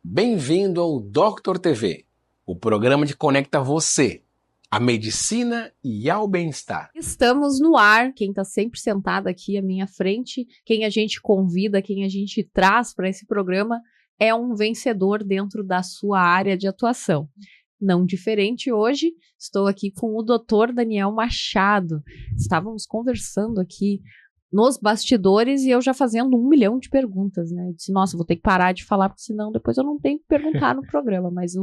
Bem-vindo ao Doctor TV, o programa que conecta você, a medicina e ao bem-estar. Estamos no ar, quem está sempre sentado aqui à minha frente, quem a gente convida, quem a gente traz para esse programa é um vencedor dentro da sua área de atuação. Não diferente hoje, estou aqui com o Dr. Daniel Machado. Estávamos conversando aqui nos bastidores e eu já fazendo 1 milhão de perguntas, né? Eu disse, nossa, vou ter que parar de falar, porque senão depois eu não tenho que perguntar no programa, mas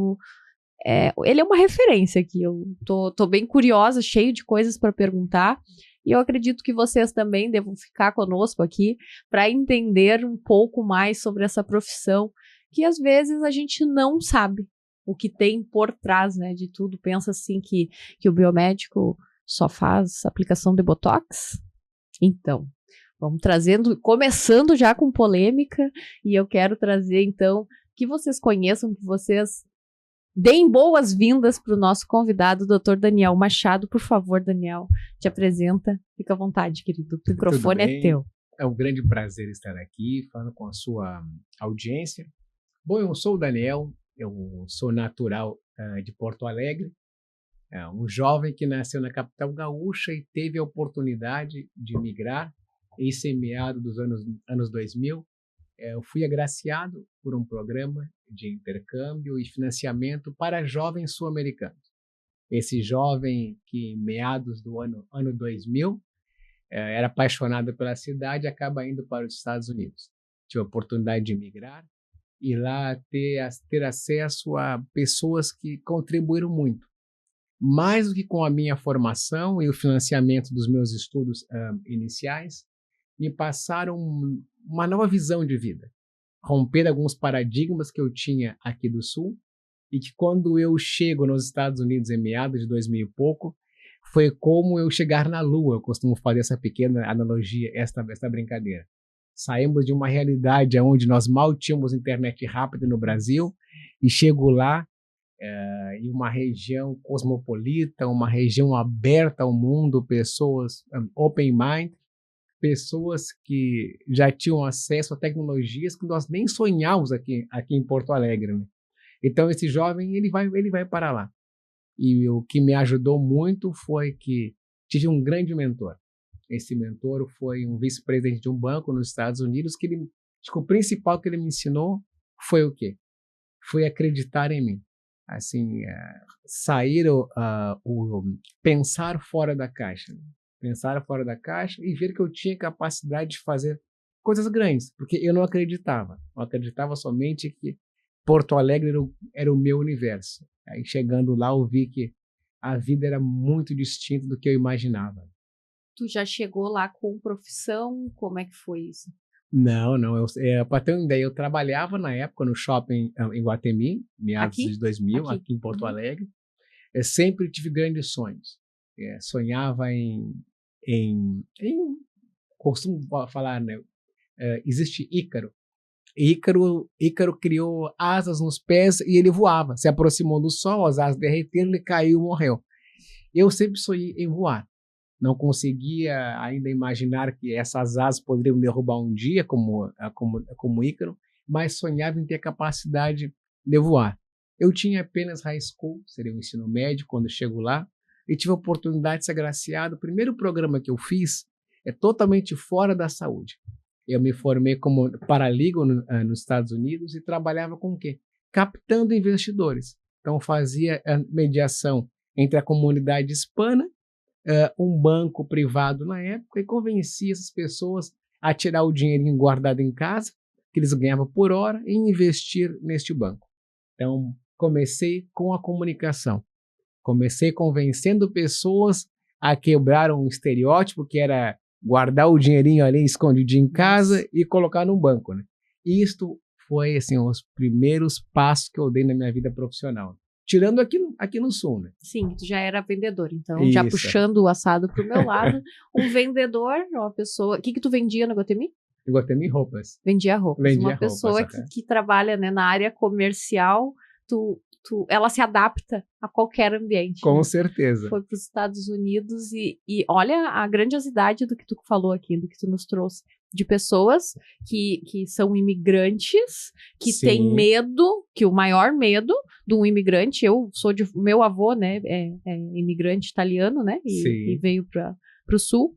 ele é uma referência aqui, eu tô bem curiosa, cheio de coisas para perguntar, e eu acredito que vocês também devam ficar conosco aqui para entender um pouco mais sobre essa profissão, que às vezes a gente não sabe o que tem por trás, né, de tudo. Pensa assim que o biomédico só faz aplicação de Botox? Então, vamos começando já com polêmica, e eu quero trazer então que vocês conheçam, que vocês deem boas-vindas para o nosso convidado, Dr. Daniel Machado. Por favor, Daniel, te apresenta. Fica à vontade, querido. O microfone é teu. É um grande prazer estar aqui, falando com a sua audiência. Bom, eu sou o Daniel, eu sou natural de Porto Alegre, um jovem que nasceu na capital gaúcha e teve a oportunidade de migrar em meados dos anos 2000. Eu fui agraciado por um programa de intercâmbio e financiamento para jovens sul-americanos. Esse jovem que, em meados do ano 2000, era apaixonado pela cidade, acaba indo para os Estados Unidos. Tive a oportunidade de migrar e lá ter acesso a pessoas que contribuíram muito. Mais do que com a minha formação e o financiamento dos meus estudos iniciais, me passaram uma nova visão de vida, romper alguns paradigmas que eu tinha aqui do Sul, e que quando eu chego nos Estados Unidos em meados de 2000 e pouco, foi como eu chegar na Lua. Eu costumo fazer essa pequena analogia, esta brincadeira. Saímos de uma realidade onde nós mal tínhamos internet rápida no Brasil, e chego lá em uma região cosmopolita, uma região aberta ao mundo, pessoas open mind, pessoas que já tinham acesso a tecnologias que nós nem sonhávamos aqui em Porto Alegre, né? Então esse jovem ele vai para lá. E o que me ajudou muito foi que tive um grande mentor. Esse mentor foi um vice-presidente de um banco nos Estados Unidos que acho que o principal que ele me ensinou foi o quê? Foi acreditar em mim. Assim, pensar fora da caixa. Pensar fora da caixa e ver que eu tinha capacidade de fazer coisas grandes, porque eu não acreditava. Eu acreditava somente que Porto Alegre era o meu universo. Aí, chegando lá, eu vi que a vida era muito distinta do que eu imaginava. Tu já chegou lá com profissão? Como é que foi isso? Não. Para ter uma ideia, eu trabalhava na época no shopping em Guatemi, meados de 2000, aqui em Porto Alegre. Eu sempre tive grandes sonhos. Sonhava costumo falar, né? Existe Ícaro. Ícaro criou asas nos pés e ele voava. Se aproximou do sol, as asas derreteram, ele caiu e morreu. Eu sempre sonhei em voar. Não conseguia ainda imaginar que essas asas poderiam derrubar um dia, como Ícaro, mas sonhava em ter a capacidade de voar. Eu tinha apenas high school, seria o ensino médio, quando chego lá, e tive a oportunidade de ser agraciado. O primeiro programa que eu fiz é totalmente fora da saúde. Eu me formei como paralegal nos Estados Unidos e trabalhava com o quê? Captando investidores. Então fazia a mediação entre a comunidade hispana, um banco privado na época, e convencia essas pessoas a tirar o dinheirinho guardado em casa, que eles ganhavam por hora, e investir neste banco. Então comecei com a comunicação. Comecei convencendo pessoas a quebrar um estereótipo que era guardar o dinheirinho ali escondidinho em casa e colocar no banco, né? E isto foi assim, os primeiros passos que eu dei na minha vida profissional. Tirando aqui no Sul, né? Sim, tu já era vendedor, então Isso. Já puxando o assado para o meu lado, um vendedor, uma pessoa... O que tu vendia no Guatemi? No Guatemi, roupas. Vendia roupas. Uma roupas, pessoa que trabalha, né, na área comercial, ela se adapta a qualquer ambiente. Com né? certeza. Foi para os Estados Unidos e olha a grandiosidade do que tu falou aqui, do que tu nos trouxe. de pessoas que são imigrantes, que Sim. têm medo, que o maior medo de um imigrante, meu avô, né, é imigrante italiano, né, Sim. e veio para o sul.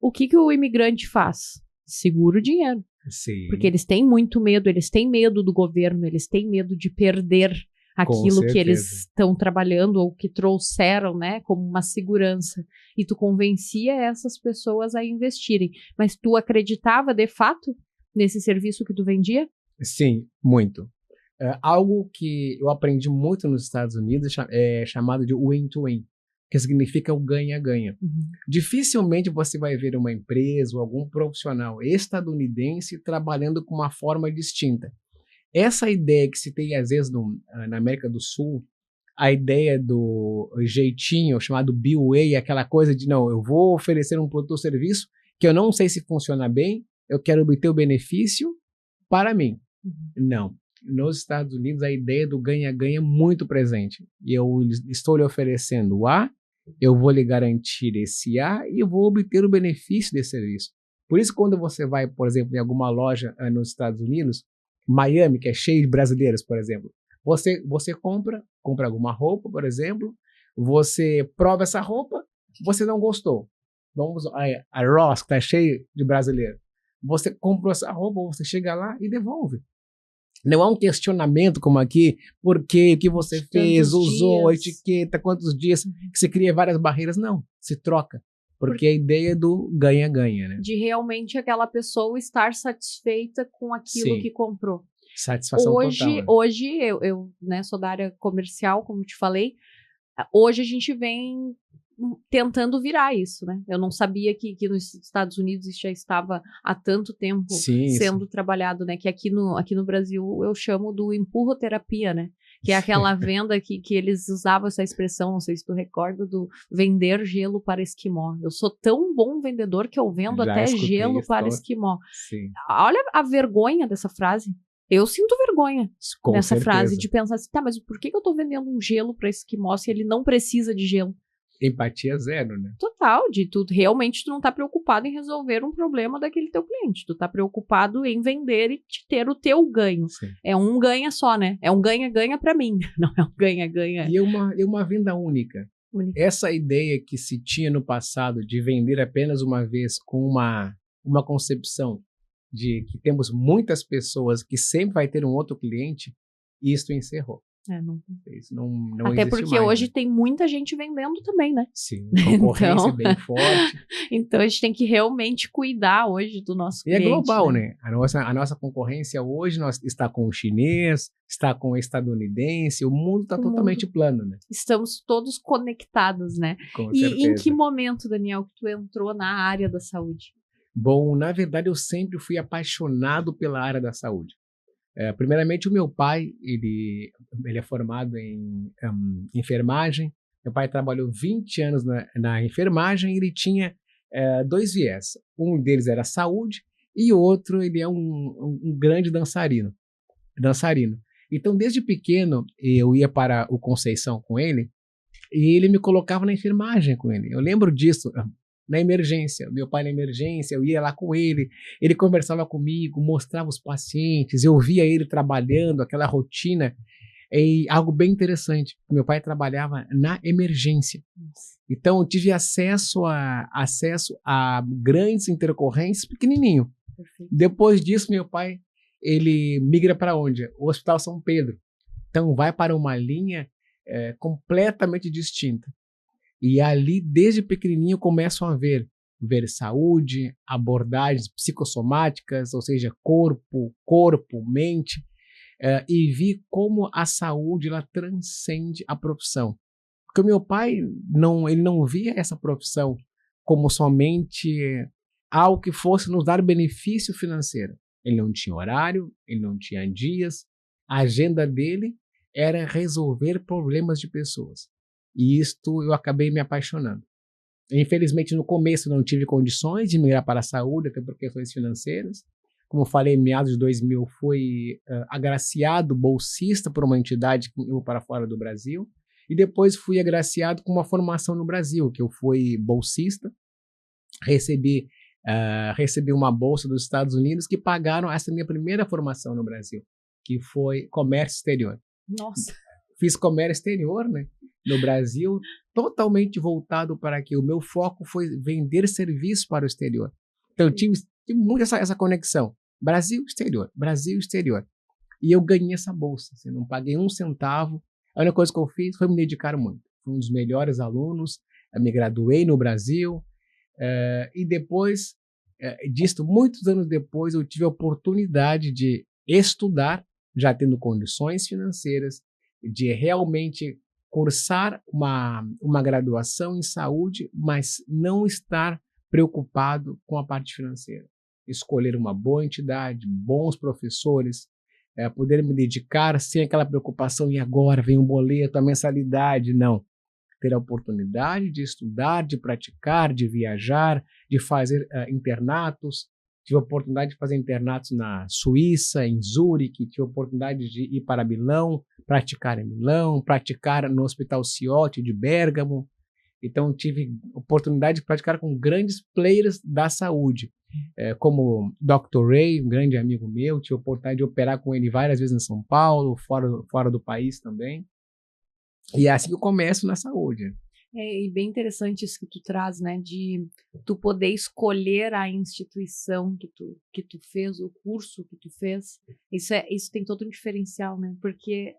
O que o imigrante faz? Segura o dinheiro. Sim. Porque eles têm muito medo, eles têm medo do governo, eles têm medo de perder aquilo que eles estão trabalhando ou que trouxeram, né, como uma segurança. E tu convencia essas pessoas a investirem. Mas tu acreditava, de fato, nesse serviço que tu vendia? Sim, muito. Algo que eu aprendi muito nos Estados Unidos é chamado de win-to-win, que significa o ganha-ganha. Uhum. Dificilmente você vai ver uma empresa ou algum profissional estadunidense trabalhando com uma forma distinta. Essa ideia que se tem às vezes na América do Sul, a ideia do jeitinho chamado BOA, aquela coisa de não, eu vou oferecer um produto ou serviço que eu não sei se funciona bem, eu quero obter o benefício para mim. Uhum. Não. Nos Estados Unidos, a ideia do ganha-ganha é muito presente. Eu estou lhe oferecendo A, eu vou lhe garantir esse A e eu vou obter o benefício desse serviço. Por isso, quando você vai, por exemplo, em alguma loja nos Estados Unidos, Miami, que é cheio de brasileiros, por exemplo, você compra alguma roupa, por exemplo, você prova essa roupa, você não gostou. Vamos a Ross, que está cheio de brasileiros. Você comprou essa roupa, você chega lá e devolve. Não há um questionamento como aqui, por quê, o que você fez, usou, a etiqueta, quantos dias, que você cria várias barreiras. Não, se troca. Porque a ideia é do ganha-ganha, né? De realmente aquela pessoa estar satisfeita com aquilo que comprou. Satisfação total. Né? Hoje eu né, sou da área comercial, como te falei. Hoje a gente vem tentando virar isso, né? Eu não sabia que nos Estados Unidos isso já estava há tanto tempo sendo trabalhado, né? Que aqui no Brasil eu chamo do empurroterapia, né? Que é aquela venda que eles usavam essa expressão, não sei se tu recorda, do vender gelo para esquimó. Eu sou tão bom vendedor que eu vendo já até gelo para esquimó. Sim. Olha a vergonha dessa frase. Eu sinto vergonha nessa frase de pensar assim, tá, mas por que eu tô vendendo um gelo para esquimó se ele não precisa de gelo? Empatia zero, né? Total, de tudo. Realmente tu não tá preocupado em resolver um problema daquele teu cliente. Tu tá preocupado em vender e ter o teu ganho. Sim. É um ganha só, né? É um ganha-ganha pra mim. Não é um ganha-ganha. E uma venda única. Essa ideia que se tinha no passado de vender apenas uma vez com uma concepção de que temos muitas pessoas que sempre vai ter um outro cliente, isso encerrou. Isso não até existe porque mais, hoje né? tem muita gente vendendo também, né? Sim, concorrência bem forte. Então a gente tem que realmente cuidar hoje do nosso cliente. E é global, né? A nossa concorrência hoje está com o chinês, está com o estadunidense, o mundo está totalmente plano, né? Estamos todos conectados, né? Com e certeza. em que momento, Daniel, que tu entrou na área da saúde? Bom, na verdade eu sempre fui apaixonado pela área da saúde. Primeiramente, o meu pai, ele é formado em enfermagem. Meu pai trabalhou 20 anos na enfermagem e ele tinha 2 viés. Um deles era saúde e o outro, ele é um grande dançarino. Então, desde pequeno, eu ia para o Conceição com ele e ele me colocava na enfermagem com ele. Eu lembro disso. Na emergência, meu pai na emergência, eu ia lá com ele conversava comigo, mostrava os pacientes, eu via ele trabalhando, aquela rotina, e algo bem interessante, meu pai trabalhava na emergência, então eu tive acesso a grandes intercorrências pequenininho. Perfeito. Depois disso, meu pai, ele migra para onde? O Hospital São Pedro, então vai para uma linha completamente distinta. E ali, desde pequenininho, começam a ver saúde, abordagens psicossomáticas, ou seja, corpo, mente, e vi como a saúde ela transcende a profissão. Porque o meu pai, ele não via essa profissão como somente algo que fosse nos dar benefício financeiro. Ele não tinha horário, ele não tinha dias, a agenda dele era resolver problemas de pessoas. E isto eu acabei me apaixonando. Infelizmente, no começo não tive condições de migrar para a saúde, até por questões financeiras. Como eu falei, em meados de 2000, fui agraciado bolsista por uma entidade que eu para fora do Brasil. E depois fui agraciado com uma formação no Brasil, que eu fui bolsista. Recebi recebi uma bolsa dos Estados Unidos que pagaram essa minha primeira formação no Brasil, que foi comércio exterior. Nossa. Fiz comércio exterior, né, no Brasil, totalmente voltado para que o meu foco foi vender serviço para o exterior. Então, eu tive muito essa conexão. Brasil, exterior, Brasil, exterior. E eu ganhei essa bolsa, assim, não paguei um centavo. A única coisa que eu fiz foi me dedicar muito. Fui um dos melhores alunos, me graduei no Brasil, e depois disso, muitos anos depois, eu tive a oportunidade de estudar, já tendo condições financeiras, de realmente cursar uma graduação em saúde, mas não estar preocupado com a parte financeira. Escolher uma boa entidade, bons professores, poder me dedicar sem aquela preocupação, e agora vem um boleto, a mensalidade, não. Ter a oportunidade de estudar, de praticar, de viajar, de fazer internatos. Tive a oportunidade de fazer internatos na Suíça, em Zurique, tive a oportunidade de ir para Milão, praticar em Milão, praticar no Hospital Ciotti de Bérgamo. Então, tive oportunidade de praticar com grandes players da saúde, como Dr. Ray, um grande amigo meu, tive a oportunidade de operar com ele várias vezes em São Paulo, fora do país também. E é assim que eu começo na saúde. E bem interessante isso que tu traz, né, de tu poder escolher a instituição que tu fez, o curso que tu fez. Isso tem todo um diferencial, né, porque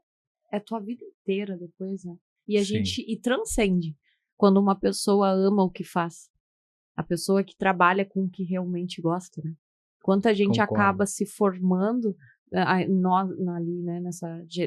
é tua vida inteira depois, né, e e transcende quando uma pessoa ama o que faz, a pessoa que trabalha com o que realmente gosta, né. Quanta gente acaba se formando, nós ali, né,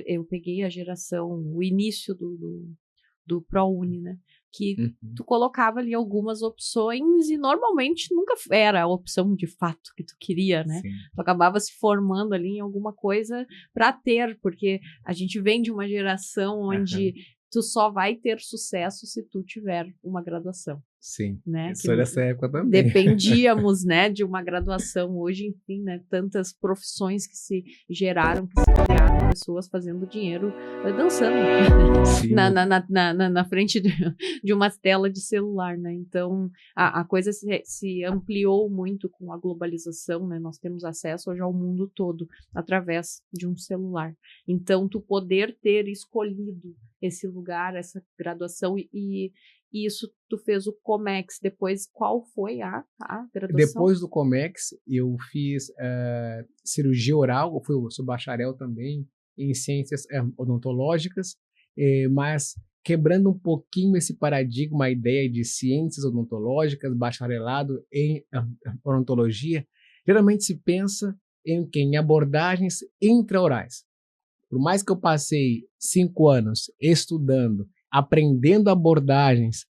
eu peguei a geração, o início do ProUni, né, que tu colocava ali algumas opções e normalmente nunca era a opção de fato que tu queria, né? Sim. Tu acabava se formando ali em alguma coisa para ter, porque a gente vem de uma geração onde tu só vai ter sucesso se tu tiver uma graduação. Sim, né? eu sou dessa época também. Dependíamos, né, de uma graduação. Hoje, enfim, né, tantas profissões que se geraram, que se criaram, pessoas fazendo dinheiro dançando na frente de uma tela de celular, né? Então, a coisa se ampliou muito com a globalização, né? Nós temos acesso hoje ao mundo todo através de um celular. Então, tu poder ter escolhido esse lugar, essa graduação e isso tu fez o Comex. Depois, qual foi a graduação? Depois do Comex, eu fiz cirurgia oral, eu sou bacharel também em ciências odontológicas, mas quebrando um pouquinho esse paradigma, a ideia de ciências odontológicas, bacharelado em odontologia, geralmente se pensa em abordagens intraorais. Por mais que eu passei 5 anos estudando, aprendendo abordagens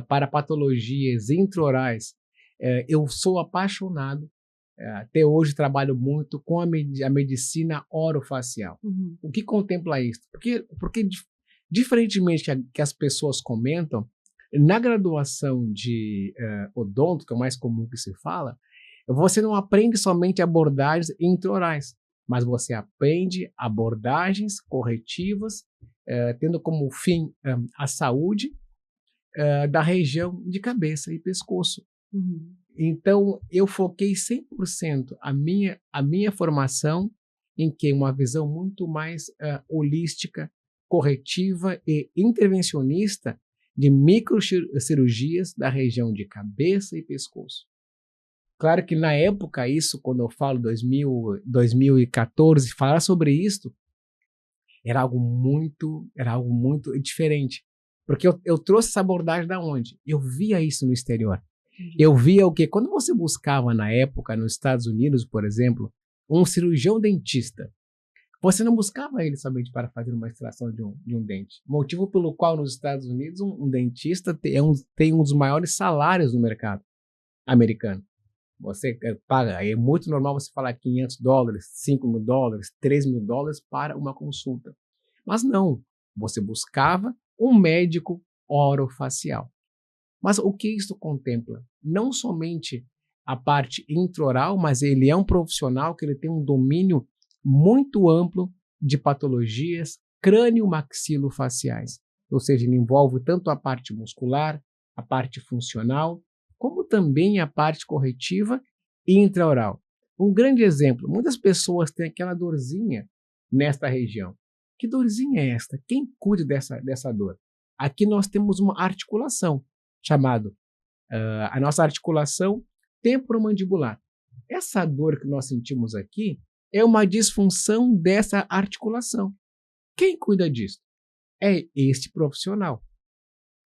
para patologias intraorais, eu sou apaixonado. Até hoje trabalho muito com a medicina orofacial. Uhum. O que contempla isso? Porque diferentemente que as pessoas comentam, na graduação de odonto, que é o mais comum que se fala, você não aprende somente abordagens intraorais, mas você aprende abordagens corretivas, tendo como fim a saúde da região de cabeça e pescoço. Uhum. Então, eu foquei 100% a minha formação em que uma visão muito mais holística, corretiva e intervencionista de microcirurgias da região de cabeça e pescoço. Claro que na época, quando eu falo 2014, falar sobre isso era algo muito diferente. Porque eu trouxe essa abordagem da onde? Eu via isso no exterior. Eu via o quê? Quando você buscava na época, nos Estados Unidos, por exemplo, um cirurgião dentista, você não buscava ele somente para fazer uma extração de um dente. Motivo pelo qual nos Estados Unidos um dentista tem um dos maiores salários no mercado americano. Você paga, é muito normal você falar $500, $5.000, $3.000 para uma consulta. Mas não, você buscava um médico orofacial. Mas o que isso contempla? Não somente a parte intraoral, mas ele é um profissional que ele tem um domínio muito amplo de patologias crânio-maxilofaciais. Ou seja, ele envolve tanto a parte muscular, a parte funcional, como também a parte corretiva e intraoral. Um grande exemplo, muitas pessoas têm aquela dorzinha nesta região. Que dorzinha é esta? Quem cuida dessa dor? Aqui nós temos uma articulação, chamada a nossa articulação temporomandibular. Essa dor que nós sentimos aqui é uma disfunção dessa articulação. Quem cuida disso? É este profissional.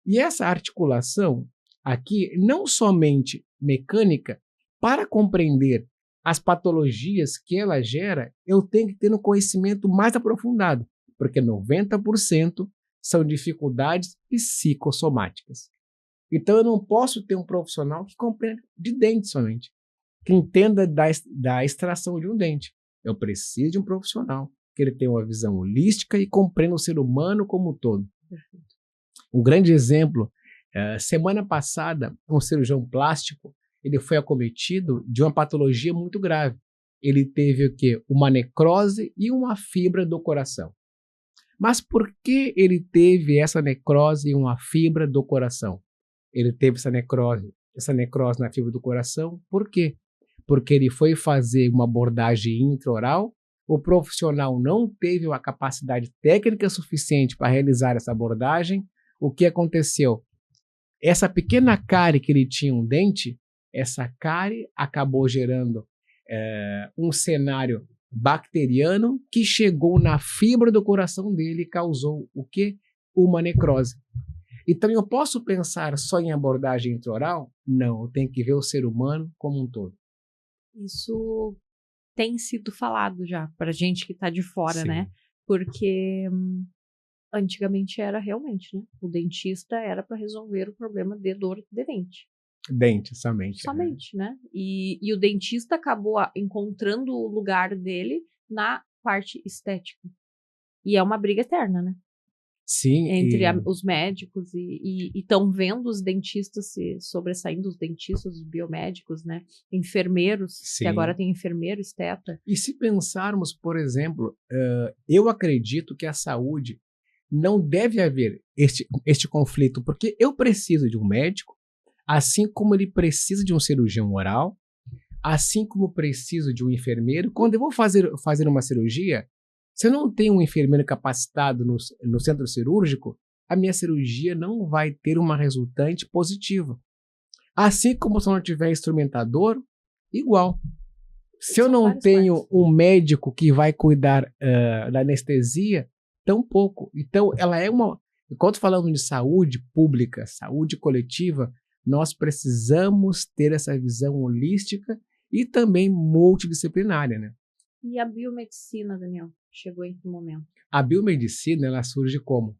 E essa articulação aqui, não somente mecânica, para compreender as patologias que ela gera, eu tenho que ter um conhecimento mais aprofundado, porque 90% são dificuldades psicossomáticas. Então eu não posso ter um profissional que compreenda de dente somente, que entenda da extração de um dente. Eu preciso de um profissional que ele tenha uma visão holística e compreenda o ser humano como um todo. Um grande exemplo, semana passada, um cirurgião plástico, ele foi acometido de uma patologia muito grave. Ele teve o quê? Uma necrose e uma fibra do coração. Mas por que ele teve essa necrose e uma fibra do coração? Ele teve essa necrose na fibra do coração, por quê? Porque ele foi fazer uma abordagem intraoral, o profissional não teve a capacidade técnica suficiente para realizar essa abordagem. O que aconteceu? Essa pequena cárie que ele tinha um dente, essa cárie acabou gerando um cenário bacteriano que chegou na fibra do coração dele e causou o quê? Uma necrose. Então eu posso pensar só em abordagem intraoral? Não, eu tenho que ver o ser humano como um todo. Isso tem sido falado já para gente que está de fora, Sim. né? Porque antigamente era realmente, né? O dentista era para resolver o problema de dor de dente. Dente, somente. Somente, né? E o dentista acabou encontrando o lugar dele na parte estética. E é uma briga eterna, né? Sim. Entre os médicos e estão vendo os dentistas se sobressaindo, os dentistas, os biomédicos, né? Enfermeiros, Sim. que agora tem enfermeiro, esteta. E se pensarmos, por exemplo, eu acredito que a saúde não deve haver este conflito, porque eu preciso de um médico, assim como ele precisa de um cirurgião oral, assim como preciso de um enfermeiro. Quando eu vou fazer uma cirurgia, se eu não tenho um enfermeiro capacitado no centro cirúrgico, a minha cirurgia não vai ter uma resultante positiva. Assim como se eu não tiver instrumentador, igual. Se eu não tenho um médico que vai cuidar da anestesia, tampouco. Então, ela é enquanto falamos de saúde pública, saúde coletiva, nós precisamos ter essa visão holística e também multidisciplinária, né? E a biomedicina, Daniel, chegou em que momento? A biomedicina, ela surge como?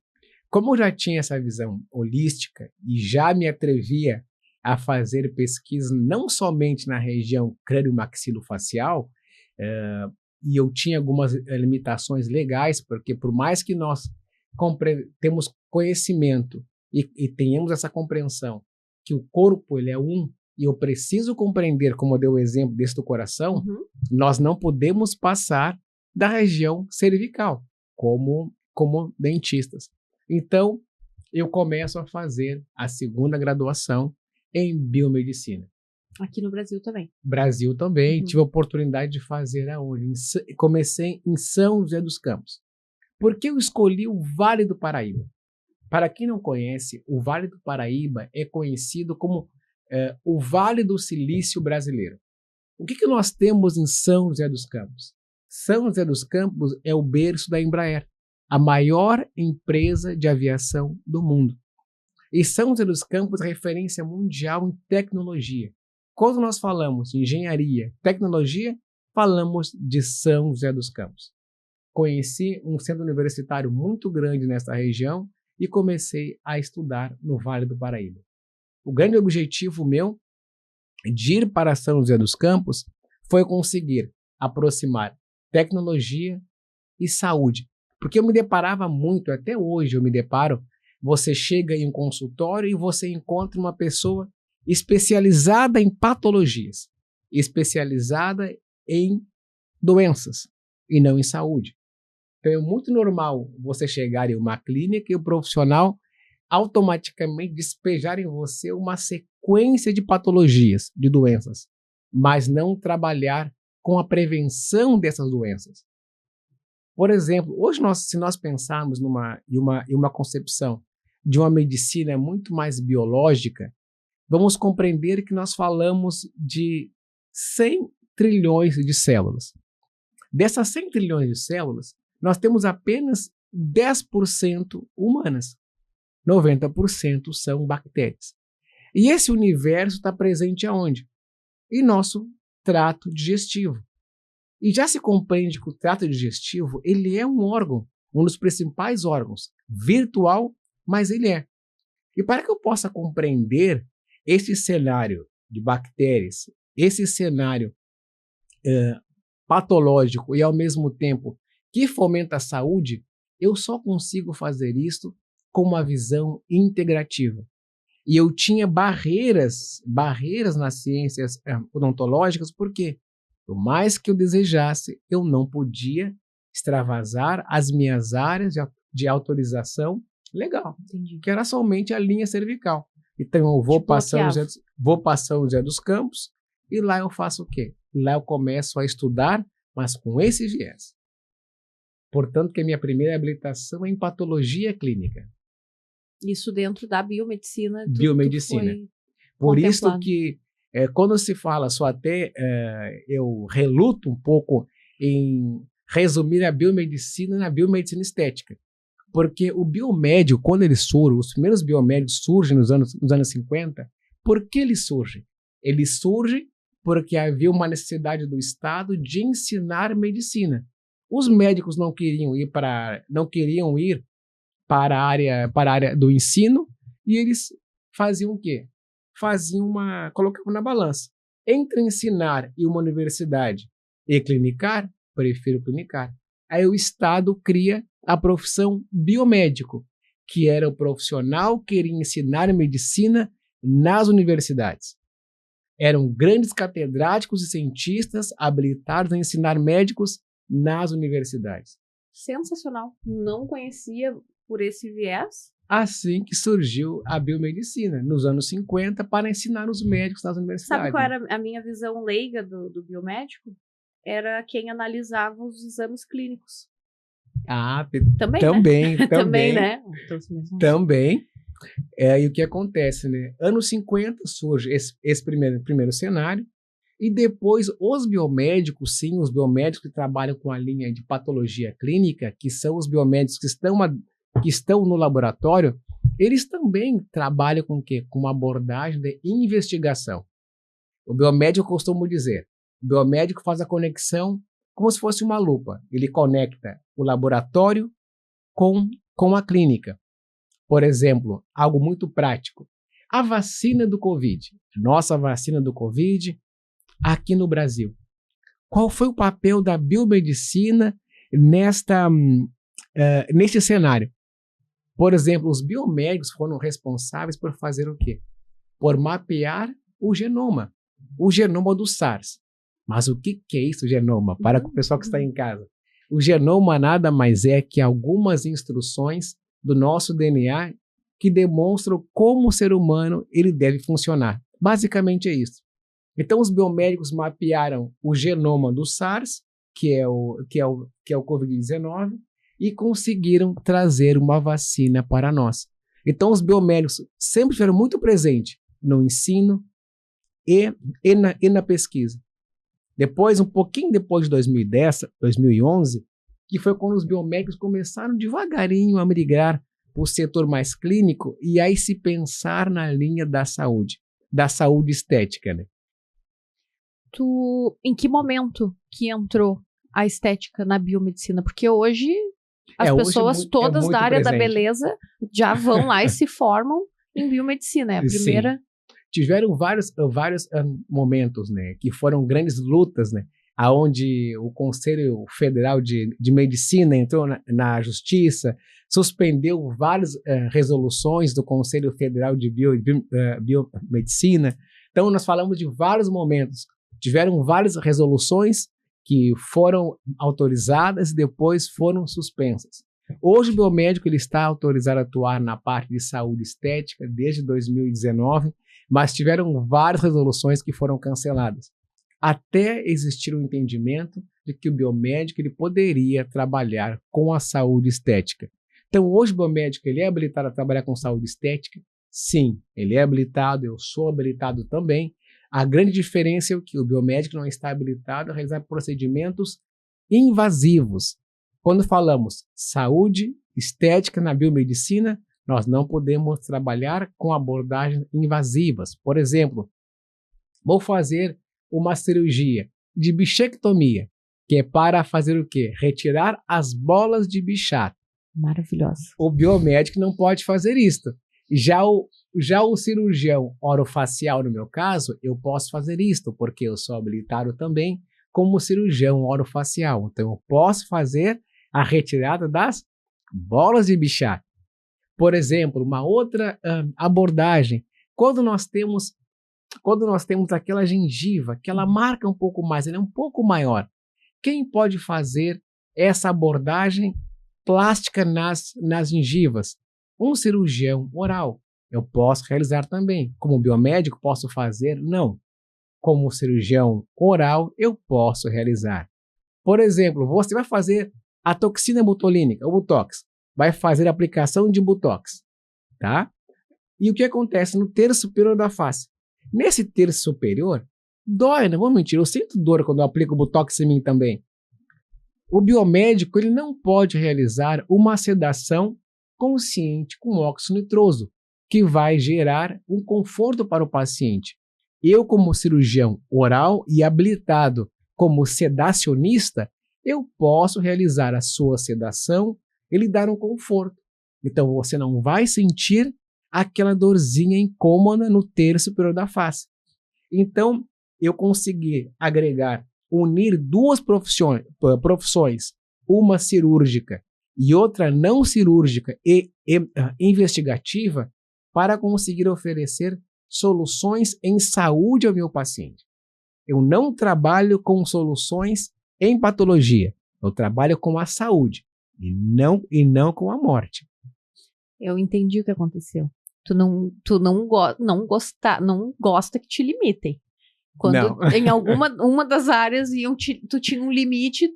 Como eu já tinha essa visão holística e já me atrevia a fazer pesquisa não somente na região crânio-maxilofacial, e eu tinha algumas limitações legais, porque por mais que nós temos conhecimento e tenhamos essa compreensão que o corpo ele é e eu preciso compreender, como eu dei o exemplo desse do coração, nós não podemos passar da região cervical, como dentistas. Então, eu começo a fazer a segunda graduação em biomedicina. Aqui no Brasil também. Brasil também. Tive a oportunidade de fazer aonde? Comecei em São José dos Campos. Por que eu escolhi o Vale do Paraíba? Para quem não conhece, o Vale do Paraíba é conhecido como o Vale do Silício brasileiro. O que nós temos em São José dos Campos? São José dos Campos é o berço da Embraer, a maior empresa de aviação do mundo. E São José dos Campos é referência mundial em tecnologia. Quando nós falamos em engenharia, tecnologia, falamos de São José dos Campos. Conheci um centro universitário muito grande nesta região e comecei a estudar no Vale do Paraíba. O grande objetivo meu de ir para São José dos Campos foi conseguir aproximar tecnologia e saúde. Porque eu me deparava muito, até hoje eu me deparo, você chega em um consultório e você encontra uma pessoa especializada em patologias, especializada em doenças e não em saúde. Então é muito normal você chegar em uma clínica e o profissional automaticamente despejar em você uma sequência de patologias, de doenças, mas não trabalhar com a prevenção dessas doenças. Por exemplo, hoje se nós pensarmos em uma concepção de uma medicina muito mais biológica, vamos compreender que nós falamos de 100 trilhões de células. Dessas 100 trilhões de células, nós temos apenas 10% humanas. 90% são bactérias. E esse universo está presente aonde? Em nosso trato digestivo. E já se compreende que o trato digestivo ele é um órgão, um dos principais órgãos, virtual, mas ele é. E para que eu possa compreender esse cenário de bactérias, esse cenário patológico e ao mesmo tempo que fomenta a saúde, eu só consigo fazer isso com uma visão integrativa. E eu tinha barreiras nas ciências odontológicas, porque por mais que eu desejasse, eu não podia extravasar as minhas áreas de autorização legal, que era somente a linha cervical. Então eu vou para São José dos Campos e lá eu faço o quê? Lá eu começo a estudar, mas com esse viés. Portanto, que a minha primeira habilitação é em patologia clínica. Isso dentro da biomedicina. Biomedicina. Por isso que quando se fala, eu reluto um pouco em resumir a biomedicina na biomedicina estética. Porque o biomédico, quando ele surge, os primeiros biomédicos surgem nos anos 50, por que ele surge? Ele surge porque havia uma necessidade do Estado de ensinar medicina. Os médicos não queriam ir para a área do ensino e eles faziam o quê? Colocavam na balança. Entre ensinar e uma universidade e clinicar, prefiro clinicar. Aí o Estado cria a profissão biomédico, que era o profissional que iria ensinar medicina nas universidades. Eram grandes catedráticos e cientistas habilitados a ensinar médicos nas universidades. Sensacional. Não conhecia por esse viés. Assim que surgiu a biomedicina, nos anos 50, para ensinar os médicos nas universidades. Sabe qual era a minha visão leiga do biomédico? Era quem analisava os exames clínicos. Também, né? Também. E o que acontece, né? Anos 50 surge esse primeiro cenário, e depois os biomédicos, sim, os biomédicos que trabalham com a linha de patologia clínica, que são os biomédicos que estão no laboratório, eles também trabalham com o quê? Com uma abordagem de investigação. O biomédico, eu costumo dizer, o biomédico faz a conexão como se fosse uma lupa. Ele conecta o laboratório com a clínica. Por exemplo, algo muito prático. A vacina do Covid. Nossa vacina do Covid aqui no Brasil. Qual foi o papel da biomedicina neste cenário? Por exemplo, os biomédicos foram responsáveis por fazer o quê? Por mapear o genoma do SARS. Mas o que é isso, genoma? Para o pessoal que está em casa. O genoma nada mais é que algumas instruções do nosso DNA que demonstram como o ser humano ele deve funcionar. Basicamente é isso. Então, os biomédicos mapearam o genoma do SARS, que é o Covid-19, e conseguiram trazer uma vacina para nós. Então, os biomédicos sempre estiveram muito presentes no ensino e na pesquisa. Depois, um pouquinho depois de 2010, 2011, que foi quando os biomédicos começaram devagarinho a migrar para o setor mais clínico e aí se pensar na linha da saúde estética, né? Em que momento que entrou a estética na biomedicina? Porque hoje as pessoas todas da área da beleza já vão lá e se formam em biomedicina. É a primeira. Sim. Tiveram vários momentos, né, que foram grandes lutas, né, aonde o Conselho Federal de Medicina entrou na Justiça, suspendeu várias resoluções do Conselho Federal de Biomedicina. Então, nós falamos de vários momentos. Tiveram várias resoluções que foram autorizadas e depois foram suspensas. Hoje o biomédico ele está autorizado a atuar na parte de saúde estética desde 2019, mas tiveram várias resoluções que foram canceladas, até existir um entendimento de que o biomédico ele poderia trabalhar com a saúde estética. Então hoje o biomédico ele é habilitado a trabalhar com saúde estética? Sim, ele é habilitado, eu sou habilitado também. A grande diferença é que o biomédico não está habilitado a realizar procedimentos invasivos. Quando falamos saúde estética na biomedicina, nós não podemos trabalhar com abordagens invasivas. Por exemplo, vou fazer uma cirurgia de bichectomia, que é para fazer o quê? Retirar as bolas de bichato. Maravilhoso. O biomédico não pode fazer isso. Já o cirurgião orofacial, no meu caso, eu posso fazer isto, porque eu sou habilitado também como cirurgião orofacial. Então, eu posso fazer a retirada das bolas de bichato. Por exemplo, uma outra abordagem, quando nós temos aquela gengiva, que ela marca um pouco mais, ela é um pouco maior, quem pode fazer essa abordagem plástica nas gengivas? Um cirurgião oral. Eu posso realizar também. Como biomédico, posso fazer? Não. Como cirurgião oral, eu posso realizar. Por exemplo, você vai fazer a toxina botulínica, o Botox. Vai fazer a aplicação de Botox, tá? E o que acontece no terço superior da face? Nesse terço superior, dói, não vou mentir, eu sinto dor quando eu aplico o Botox em mim também. O biomédico ele não pode realizar uma sedação consciente com óxido nitroso, que vai gerar um conforto para o paciente. Eu, como cirurgião oral e habilitado como sedacionista, eu posso realizar a sua sedação e lhe dar um conforto. Então, você não vai sentir aquela dorzinha incômoda no terço superior da face. Então, eu consegui agregar, unir duas profissões, uma cirúrgica e outra não cirúrgica e investigativa, para conseguir oferecer soluções em saúde ao meu paciente. Eu não trabalho com soluções em patologia, eu trabalho com a saúde e não com a morte. Eu entendi o que aconteceu. Tu não gosta que te limitem. Quando em uma das áreas tu tinha um limite,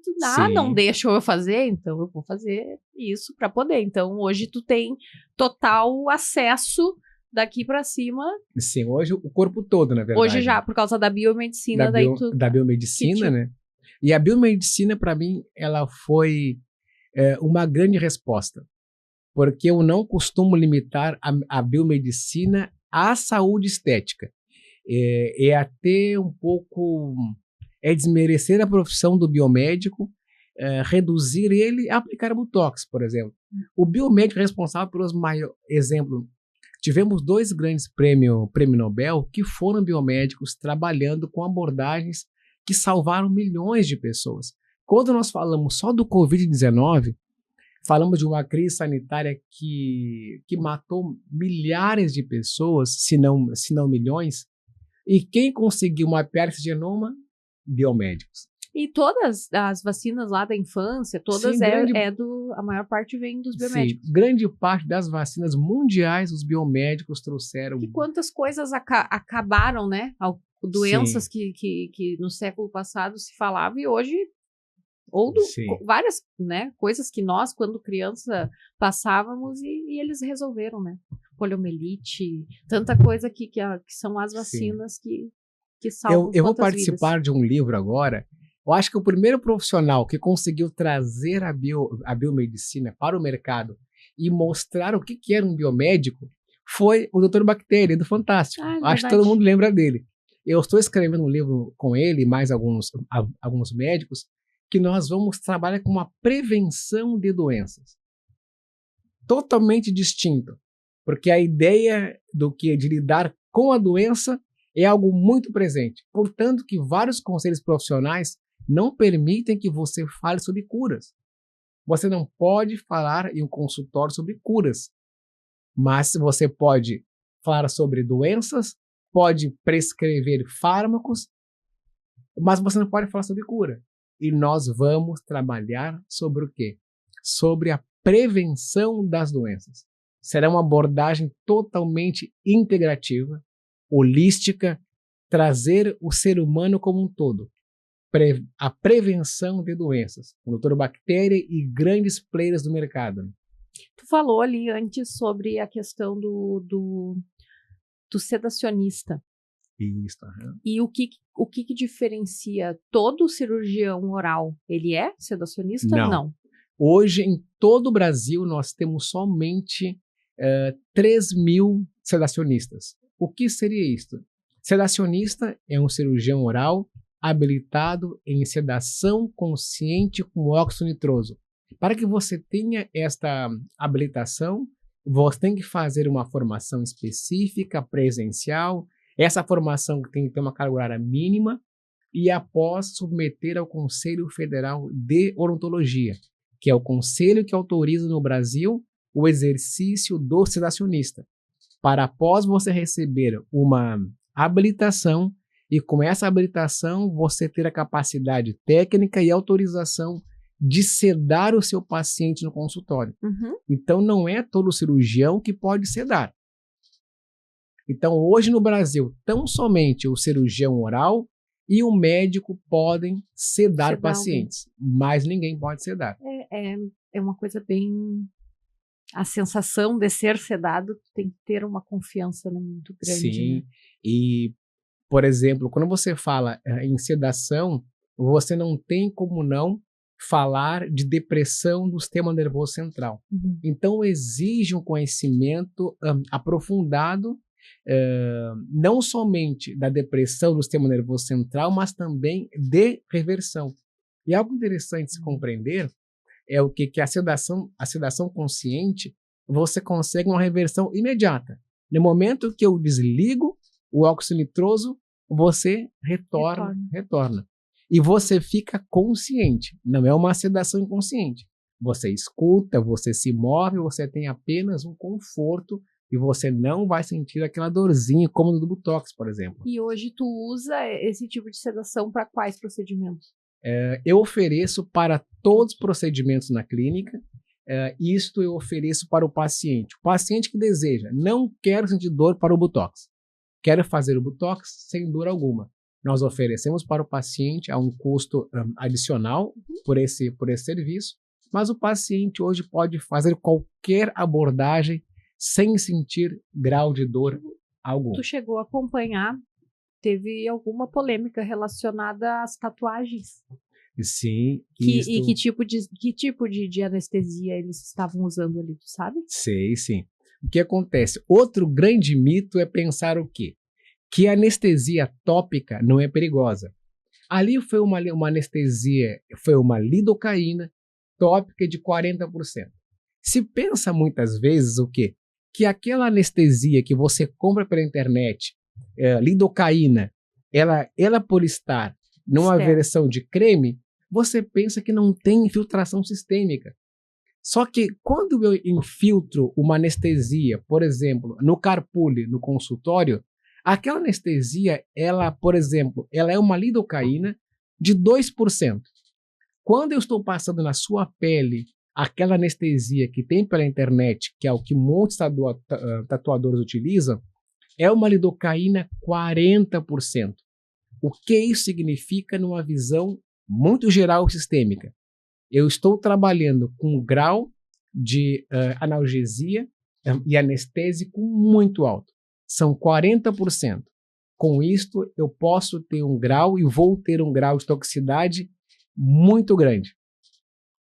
não deixa eu fazer, então eu vou fazer isso para poder. Então hoje tu tem total acesso daqui para cima. Sim, hoje o corpo todo, na verdade. Hoje já, por causa da biomedicina. Da biomedicina, né? E a biomedicina, para mim, ela foi uma grande resposta. Porque eu não costumo limitar a biomedicina à saúde estética. É até um pouco desmerecer a profissão do biomédico, reduzir ele a aplicar Botox, por exemplo. O biomédico é responsável pelos maiores exemplos. Tivemos 2 grandes prêmio Nobel que foram biomédicos trabalhando com abordagens que salvaram milhões de pessoas. Quando nós falamos só do Covid-19, falamos de uma crise sanitária que matou milhares de pessoas, se não milhões. E quem conseguiu mapear esse genoma? Biomédicos. E todas as vacinas lá da infância, todas sim, a maior parte vem dos biomédicos. Sim, grande parte das vacinas mundiais os biomédicos trouxeram. E quantas coisas acabaram, né? Doenças que no século passado se falava e hoje várias, né, coisas que nós, quando criança, passávamos e eles resolveram, né? Poliomielite, tanta coisa que são as vacinas que salvam. Eu vou participar de um livro agora. Eu acho que o primeiro profissional que conseguiu trazer a biomedicina para o mercado e mostrar o que era um biomédico foi o Dr. Bactéria, do Fantástico. Acho que todo mundo lembra dele. Eu estou escrevendo um livro com ele e mais alguns médicos, que nós vamos trabalhar com uma prevenção de doenças. Totalmente distinto. Porque a ideia de lidar com a doença é algo muito presente. Portanto, que vários conselhos profissionais não permitem que você fale sobre curas. Você não pode falar em um consultório sobre curas. Mas você pode falar sobre doenças, pode prescrever fármacos, mas você não pode falar sobre cura. E nós vamos trabalhar sobre o quê? Sobre a prevenção das doenças. Será uma abordagem totalmente integrativa, holística, trazer o ser humano como um todo. A prevenção de doenças, com doutor Bactéria e grandes players do mercado. Tu falou ali antes sobre a questão do sedacionista. Isso. E o que diferencia todo cirurgião oral? Ele é sedacionista? Não. Hoje, em todo o Brasil, nós temos somente 3.000 sedacionistas. O que seria isso? Sedacionista é um cirurgião oral habilitado em sedação consciente com óxido nitroso. Para que você tenha esta habilitação, você tem que fazer uma formação específica, presencial. Essa formação tem que ter uma carga horária mínima e após submeter ao Conselho Federal de Odontologia, que é o conselho que autoriza no Brasil o exercício do sedacionista. Para após você receber uma habilitação e com essa habilitação você ter a capacidade técnica e autorização de sedar o seu paciente no consultório. Então não é todo cirurgião que pode sedar. Então hoje no Brasil, tão somente o cirurgião oral e o médico podem sedar pacientes, mas ninguém pode sedar. É uma coisa bem... A sensação de ser sedado tem que ter uma confiança, né, muito grande. Sim, né? E, por exemplo, quando você fala em sedação, você não tem como não falar de depressão do sistema nervoso central. Então exige um conhecimento aprofundado, não somente da depressão do sistema nervoso central, mas também de reversão. E algo interessante de se compreender é o que a sedação consciente, você consegue uma reversão imediata. No momento que eu desligo o óxido nitroso, você retorna. E você fica consciente, não é uma sedação inconsciente. Você escuta, você se move, você tem apenas um conforto e você não vai sentir aquela dorzinha como no do Botox, por exemplo. E hoje tu usa esse tipo de sedação para quais procedimentos? Eu ofereço para todos os procedimentos na clínica. Isto eu ofereço para o paciente. O paciente que deseja, não quero sentir dor para o Botox. Quero fazer o Botox sem dor alguma. Nós oferecemos para o paciente a um custo adicional por esse serviço, mas o paciente hoje pode fazer qualquer abordagem sem sentir grau de dor algum. Tu chegou a acompanhar, teve alguma polêmica relacionada às tatuagens? Sim. E que tipo de anestesia eles estavam usando ali, tu sabe? Sei, sim. O que acontece? Outro grande mito é pensar o quê? Que a anestesia tópica não é perigosa. Ali foi uma anestesia, foi uma lidocaína tópica de 40%. Se pensa muitas vezes o quê? Que aquela anestesia que você compra pela internet, lidocaína, ela por estar numa versão de creme, você pensa que não tem infiltração sistêmica. Só que quando eu infiltro uma anestesia, por exemplo, no carpule, no consultório, aquela anestesia, por exemplo, ela é uma lidocaína de 2%. Quando eu estou passando na sua pele aquela anestesia que tem pela internet, que é o que muitos tatuadores utilizam, é uma lidocaína 40%. O que isso significa numa visão muito geral e sistêmica? Eu estou trabalhando com um grau de analgesia e anestésico muito alto. São 40%. Com isto, eu posso ter um grau e vou ter um grau de toxicidade muito grande.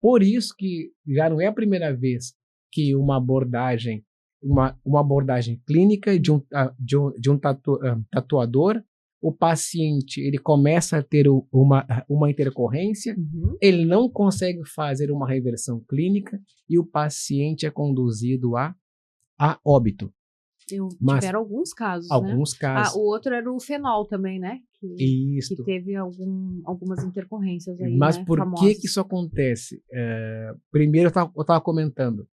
Por isso que já não é a primeira vez que uma abordagem clínica de um tatuador, o paciente ele começa a ter uma intercorrência, ele não consegue fazer uma reversão clínica e o paciente é conduzido a óbito. Tiveram alguns casos, alguns né? casos. O outro era o fenol também, né? Que teve algumas intercorrências aí, Mas né, por famosas. que isso acontece? Primeiro, eu estava comentando,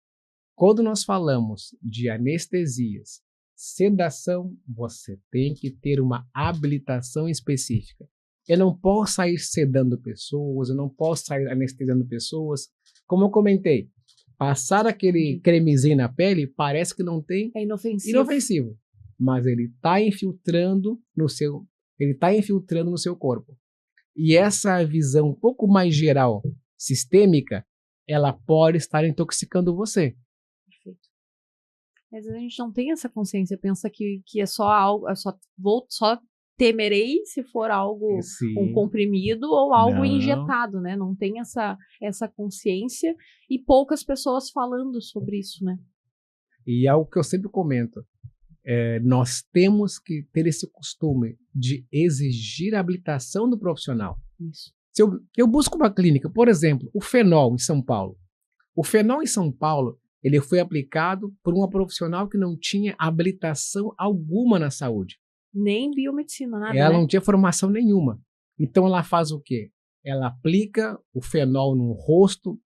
quando nós falamos de anestesias, sedação, você tem que ter uma habilitação específica. Eu não posso sair sedando pessoas, eu não posso sair anestesiando pessoas. Como eu comentei, Passar aquele cremezinho na pele, parece que não tem É inofensivo. inofensivo, mas ele está infiltrando no seu corpo. E essa visão um pouco mais geral, sistêmica, ela pode estar intoxicando você. Perfeito. Às vezes a gente não tem essa consciência, pensa que é só algo, só temerei se for algo, um comprimido ou algo Não. injetado, né? Não tem essa consciência e poucas pessoas falando sobre isso, né? E algo que eu sempre comento, nós temos que ter esse costume de exigir a habilitação do profissional. Isso. Se eu busco uma clínica, por exemplo, o fenol em São Paulo. O fenol em São Paulo, ele foi aplicado por uma profissional que não tinha habilitação alguma na saúde. Nem biomedicina, nada, Ela né? não tinha formação nenhuma. Então ela faz o quê? Ela aplica o fenol no rosto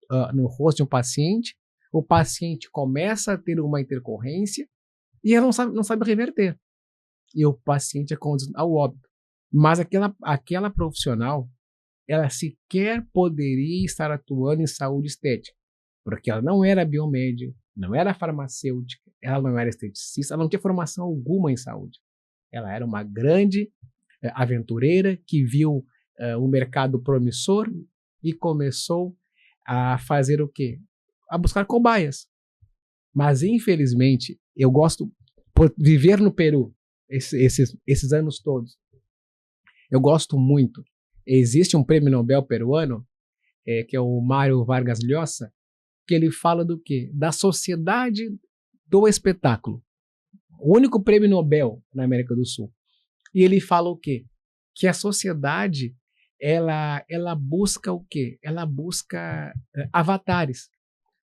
de um paciente, o paciente começa a ter uma intercorrência e ela não sabe reverter. E o paciente é conduzido ao óbito. Mas aquela profissional, ela sequer poderia estar atuando em saúde estética, porque ela não era biomédica, não era farmacêutica, ela não era esteticista, ela não tinha formação alguma em saúde. Ela era uma grande aventureira que viu um mercado promissor e começou a fazer o quê? A buscar cobaias. Mas, infelizmente, eu gosto, por viver no Peru esses anos todos, eu gosto muito. Existe um prêmio Nobel peruano, que é o Mário Vargas Llosa, que ele fala do quê? Da sociedade do espetáculo. O único prêmio Nobel na América do Sul. E ele fala o quê? Que a sociedade, ela busca o quê? Ela busca avatares.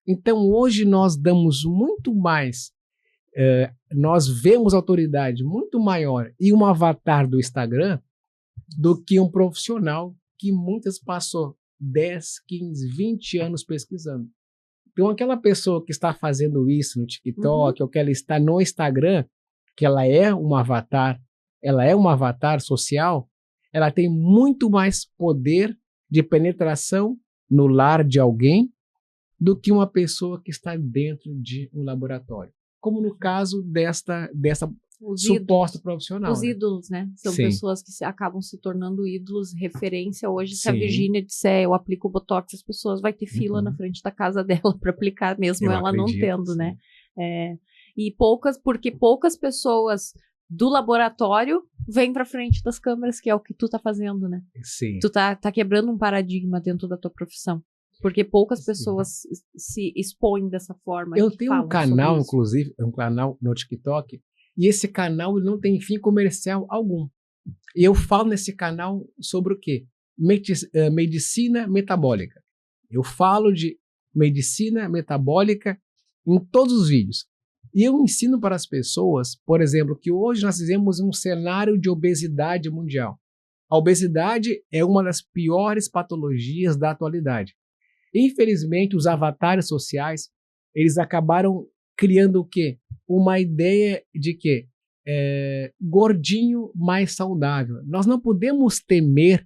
Então, hoje nós damos muito mais, nós vemos autoridade muito maior em um avatar do Instagram do que um profissional que muitas passou 10, 15, 20 anos pesquisando. Então, aquela pessoa que está fazendo isso no TikTok, ou que ela está no Instagram, que ela é um avatar social, ela tem muito mais poder de penetração no lar de alguém do que uma pessoa que está dentro de um laboratório. Como no caso dessa suposta profissional. Os ídolos, né? São Sim. pessoas que acabam se tornando ídolos, referência. Hoje, se a Sim. Virgínia disser eu aplico Botox, as pessoas vão ter fila na frente da casa dela para aplicar, mesmo Eu ela não acredito, tendo, sim. né? Porque poucas pessoas do laboratório vêm para frente das câmeras, que é o que tu tá fazendo, né? Sim. Tu tá quebrando um paradigma dentro da tua profissão. Porque poucas pessoas se expõem dessa forma. Eu e tenho um falam sobre canal, isso. inclusive, um canal no TikTok, e esse canal não tem fim comercial algum. E eu falo nesse canal sobre o quê? Medicina metabólica. Eu falo de medicina metabólica em todos os vídeos. E eu ensino para as pessoas, por exemplo, que hoje nós vivemos um cenário de obesidade mundial. A obesidade é uma das piores patologias da atualidade. Infelizmente, os avatares sociais, eles acabaram criando o quê? Uma ideia de que gordinho mais saudável. Nós não podemos temer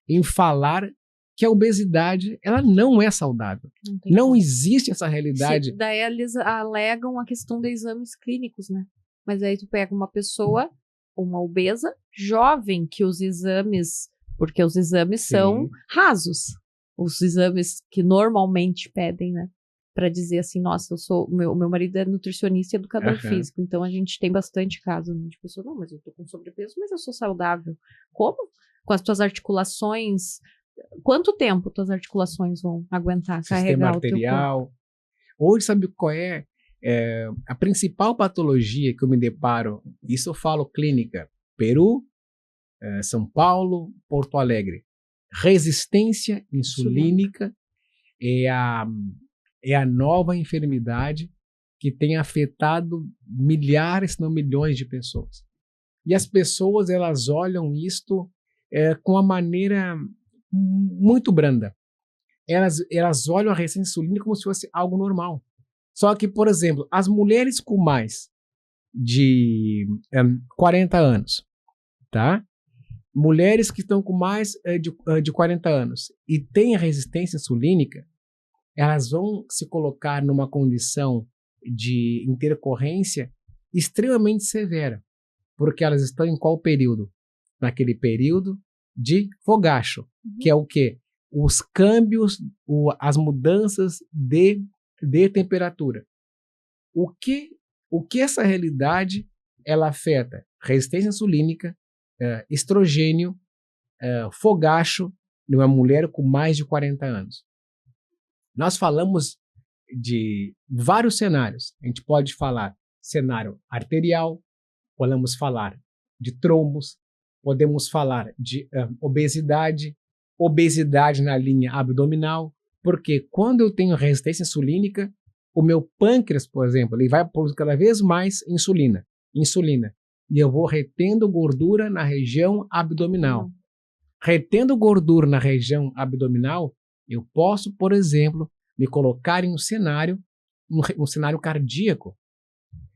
em falar que a obesidade ela não é saudável. Não existe essa realidade. Daí eles alegam a questão de exames clínicos, né? Mas aí tu pega uma pessoa, uma obesa, jovem, que os exames, porque os exames são rasos. Os exames que normalmente pedem, né? Pra dizer assim, nossa, meu marido é nutricionista e educador físico, então a gente tem bastante caso, né, de pessoa, não, mas eu tô com sobrepeso, mas eu sou saudável. Como? Com as tuas articulações, quanto tempo tuas articulações vão aguentar carregar Sistema arterial. Hoje, sabe qual é a principal patologia que eu me deparo? Isso eu falo clínica, Peru, São Paulo, Porto Alegre. Resistência insulínica é a nova enfermidade que tem afetado milhares, se não milhões de pessoas. E as pessoas, elas olham isto com uma maneira muito branda. Elas olham a resistência insulínica como se fosse algo normal. Só que, por exemplo, as mulheres com mais de 40 anos, tá? Mulheres que estão com mais de 40 anos e têm a resistência insulínica, elas vão se colocar numa condição de intercorrência extremamente severa, porque elas estão em qual período? Naquele período de fogacho, que é o quê? Os câmbios, as mudanças de temperatura. O que essa realidade ela afeta? Resistência insulínica, estrogênio, fogacho numa mulher com mais de 40 anos. Nós falamos de vários cenários. A gente pode falar cenário arterial, podemos falar de trombos, podemos falar de obesidade na linha abdominal, porque quando eu tenho resistência insulínica, o meu pâncreas, por exemplo, ele vai produzir cada vez mais insulina, e eu vou retendo gordura na região abdominal. Retendo gordura na região abdominal, eu posso, por exemplo, me colocar em um cenário cardíaco.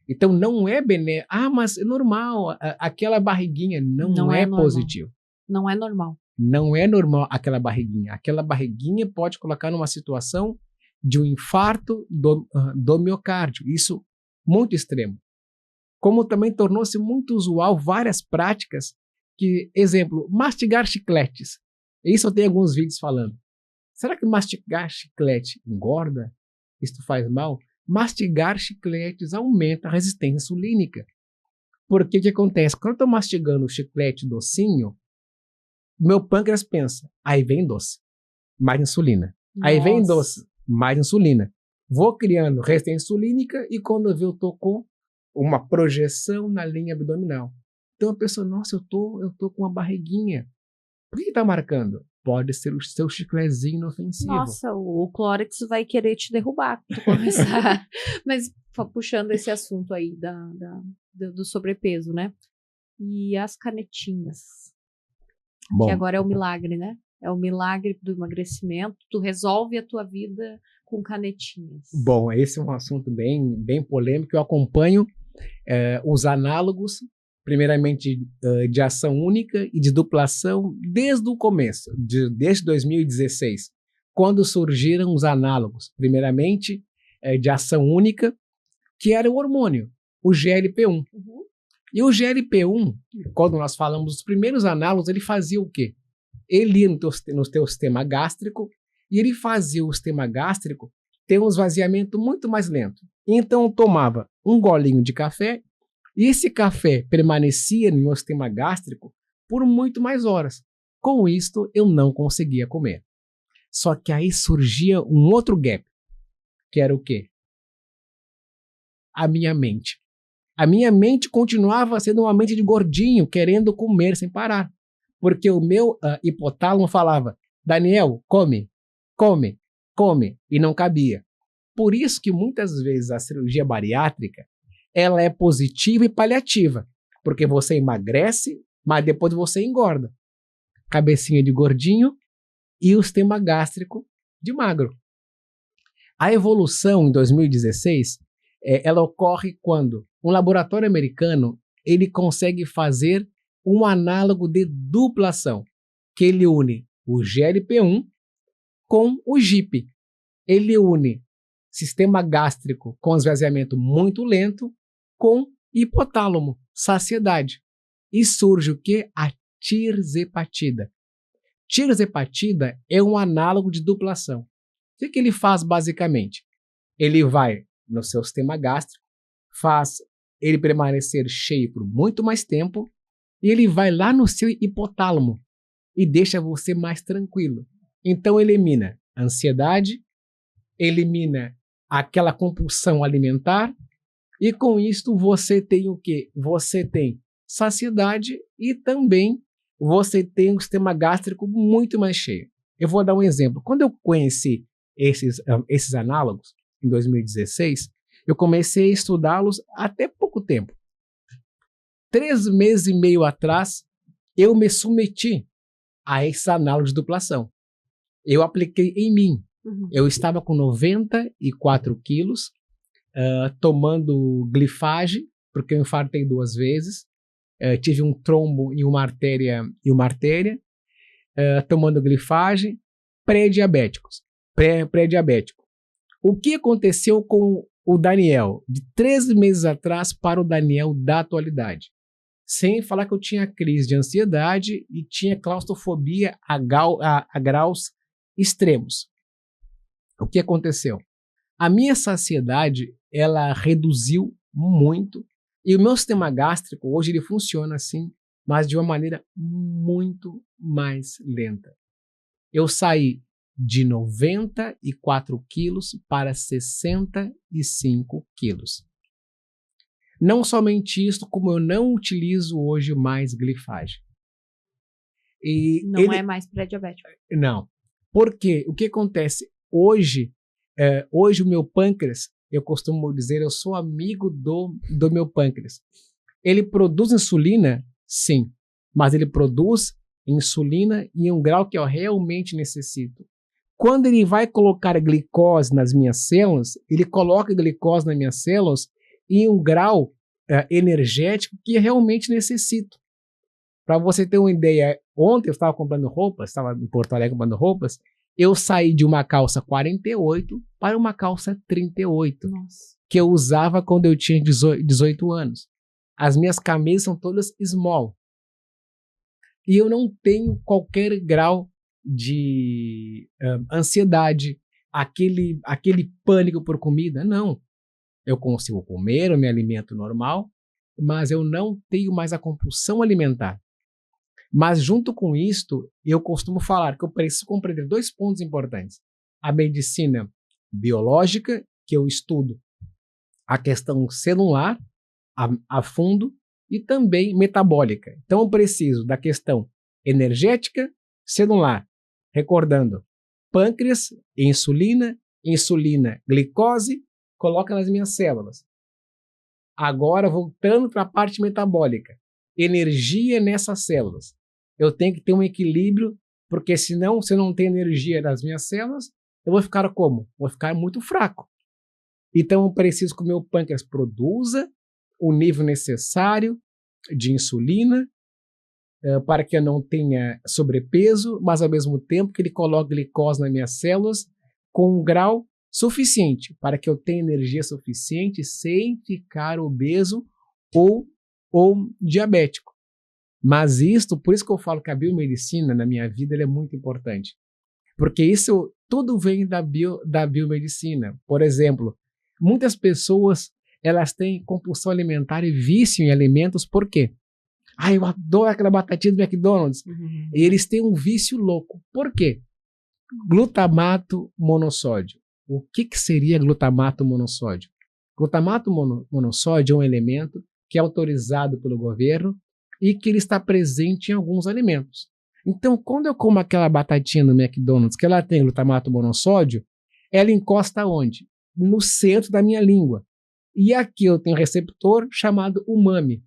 Então não é benéfico. Mas é normal, aquela barriguinha não é positivo. Não é normal. Não é normal aquela barriguinha. Aquela barriguinha pode colocar numa situação de um infarto do miocárdio. Isso muito extremo. Como também tornou-se muito usual várias práticas que, exemplo, mastigar chicletes. Isso eu tenho alguns vídeos falando. Será que mastigar chiclete engorda? Isto faz mal? Mastigar chicletes aumenta a resistência insulínica. Porque o que acontece? Quando eu estou mastigando o chiclete docinho, meu pâncreas pensa, aí vem doce, mais insulina. Nossa. Aí vem doce, mais insulina. Vou criando resistência insulínica e quando eu estou com uma projeção na linha abdominal. Então a pessoa, nossa, eu tô com uma barriguinha. Por que está marcando? Pode ser o seu chiclezinho inofensivo. Nossa, o Clórex vai querer te derrubar quando tu começar. Mas puxando esse assunto aí do sobrepeso, né? E as canetinhas. Bom, que agora é o milagre, né? É o milagre do emagrecimento. Tu resolve a tua vida com canetinhas. Bom, esse é um assunto bem polêmico. Eu acompanho os análogos, primeiramente de ação única e de duplação, desde o começo, desde 2016, quando surgiram os análogos, primeiramente de ação única, que era o hormônio, o GLP-1. Uhum. E o GLP-1, quando nós falamos dos primeiros análogos, ele fazia o quê? Ele ia no teu sistema gástrico e ele fazia o sistema gástrico ter um esvaziamento muito mais lento. Então eu tomava um golinho de café e esse café permanecia no meu sistema gástrico por muito mais horas. Com isto, eu não conseguia comer. Só que aí surgia um outro gap, que era o quê? A minha mente. A minha mente continuava sendo uma mente de gordinho, querendo comer sem parar. Porque o meu hipotálamo falava, Daniel, come, come, come, e não cabia. Por isso que muitas vezes a cirurgia bariátrica ela é positiva e paliativa, porque você emagrece, mas depois você engorda. Cabecinha de gordinho e o sistema gástrico de magro. A evolução em 2016, ela ocorre quando um laboratório americano ele consegue fazer um análogo de duplação, que ele une o GLP-1 com o GIP. Ele une sistema gástrico com esvaziamento muito lento com hipotálamo, saciedade. E surge o que? A tirzepatida. Tirzepatida é um análogo de duplação. O que ele faz basicamente? Ele vai no seu sistema gástrico, faz ele permanecer cheio por muito mais tempo e ele vai lá no seu hipotálamo e deixa você mais tranquilo. Então elimina a ansiedade, elimina aquela compulsão alimentar e com isto você tem o quê? Você tem saciedade e também você tem um sistema gástrico muito mais cheio. Eu vou dar um exemplo. Quando eu conheci esses análogos, em 2016, eu comecei a estudá-los até pouco tempo. 3 meses e meio atrás, eu me submeti a esses análogos de duplação. Eu apliquei em mim. Uhum. Eu estava com 94 quilos, tomando glifage, porque eu infartei 2 vezes. Tive um trombo em uma artéria, tomando glifage, pré-diabético. O que aconteceu com o Daniel de 13 meses atrás para o Daniel da atualidade? Sem falar que eu tinha crise de ansiedade e tinha claustrofobia a graus extremos. O que aconteceu? A minha saciedade, ela reduziu muito e o meu sistema gástrico hoje ele funciona assim, mas de uma maneira muito mais lenta. Eu saí de 94 quilos para 65 quilos. Não somente isso, como eu não utilizo hoje mais glifagem. Não é mais pré-diabético. Não. Por quê? O que acontece? Hoje o meu pâncreas, eu costumo dizer, eu sou amigo do meu pâncreas. Ele produz insulina? Sim. Mas ele produz insulina em um grau que eu realmente necessito. Quando ele vai colocar glicose nas minhas células, ele coloca glicose nas minhas células em um grau energético que eu realmente necessito. Para você ter uma ideia, ontem eu estava comprando roupas, estava em Porto Alegre comprando roupas, eu saí de uma calça 48 para uma calça 38, Nossa. que eu usava quando eu tinha 18 anos. As minhas camisas são todas small. E eu não tenho qualquer grau de ansiedade, aquele pânico por comida, não. Eu consigo comer, eu me alimento normal, mas eu não tenho mais a compulsão alimentar. Mas junto com isto, eu costumo falar que eu preciso compreender 2 pontos importantes. A medicina biológica, que eu estudo a questão celular a fundo, e também metabólica. Então eu preciso da questão energética, celular. Recordando, pâncreas, insulina, glicose, coloca nas minhas células. Agora, voltando para a parte metabólica, energia nessas células. Eu tenho que ter um equilíbrio, porque senão, se eu não tenho energia nas minhas células, eu vou ficar como? Vou ficar muito fraco. Então, eu preciso que o meu pâncreas produza o nível necessário de insulina para que eu não tenha sobrepeso, mas ao mesmo tempo que ele coloque glicose nas minhas células com um grau suficiente para que eu tenha energia suficiente sem ficar obeso ou diabético. Mas por isso que eu falo que a biomedicina na minha vida ela é muito importante. Porque isso tudo vem da biomedicina. Por exemplo, muitas pessoas elas têm compulsão alimentar e vício em alimentos, por quê? Eu adoro aquela batatinha do McDonald's. Uhum. E eles têm um vício louco. Por quê? Glutamato monossódio. O que seria glutamato monossódio? Glutamato monossódio é um elemento que é autorizado pelo governo e que ele está presente em alguns alimentos. Então, quando eu como aquela batatinha no McDonald's que ela tem glutamato monossódio, ela encosta onde? No centro da minha língua. E aqui eu tenho um receptor chamado umami.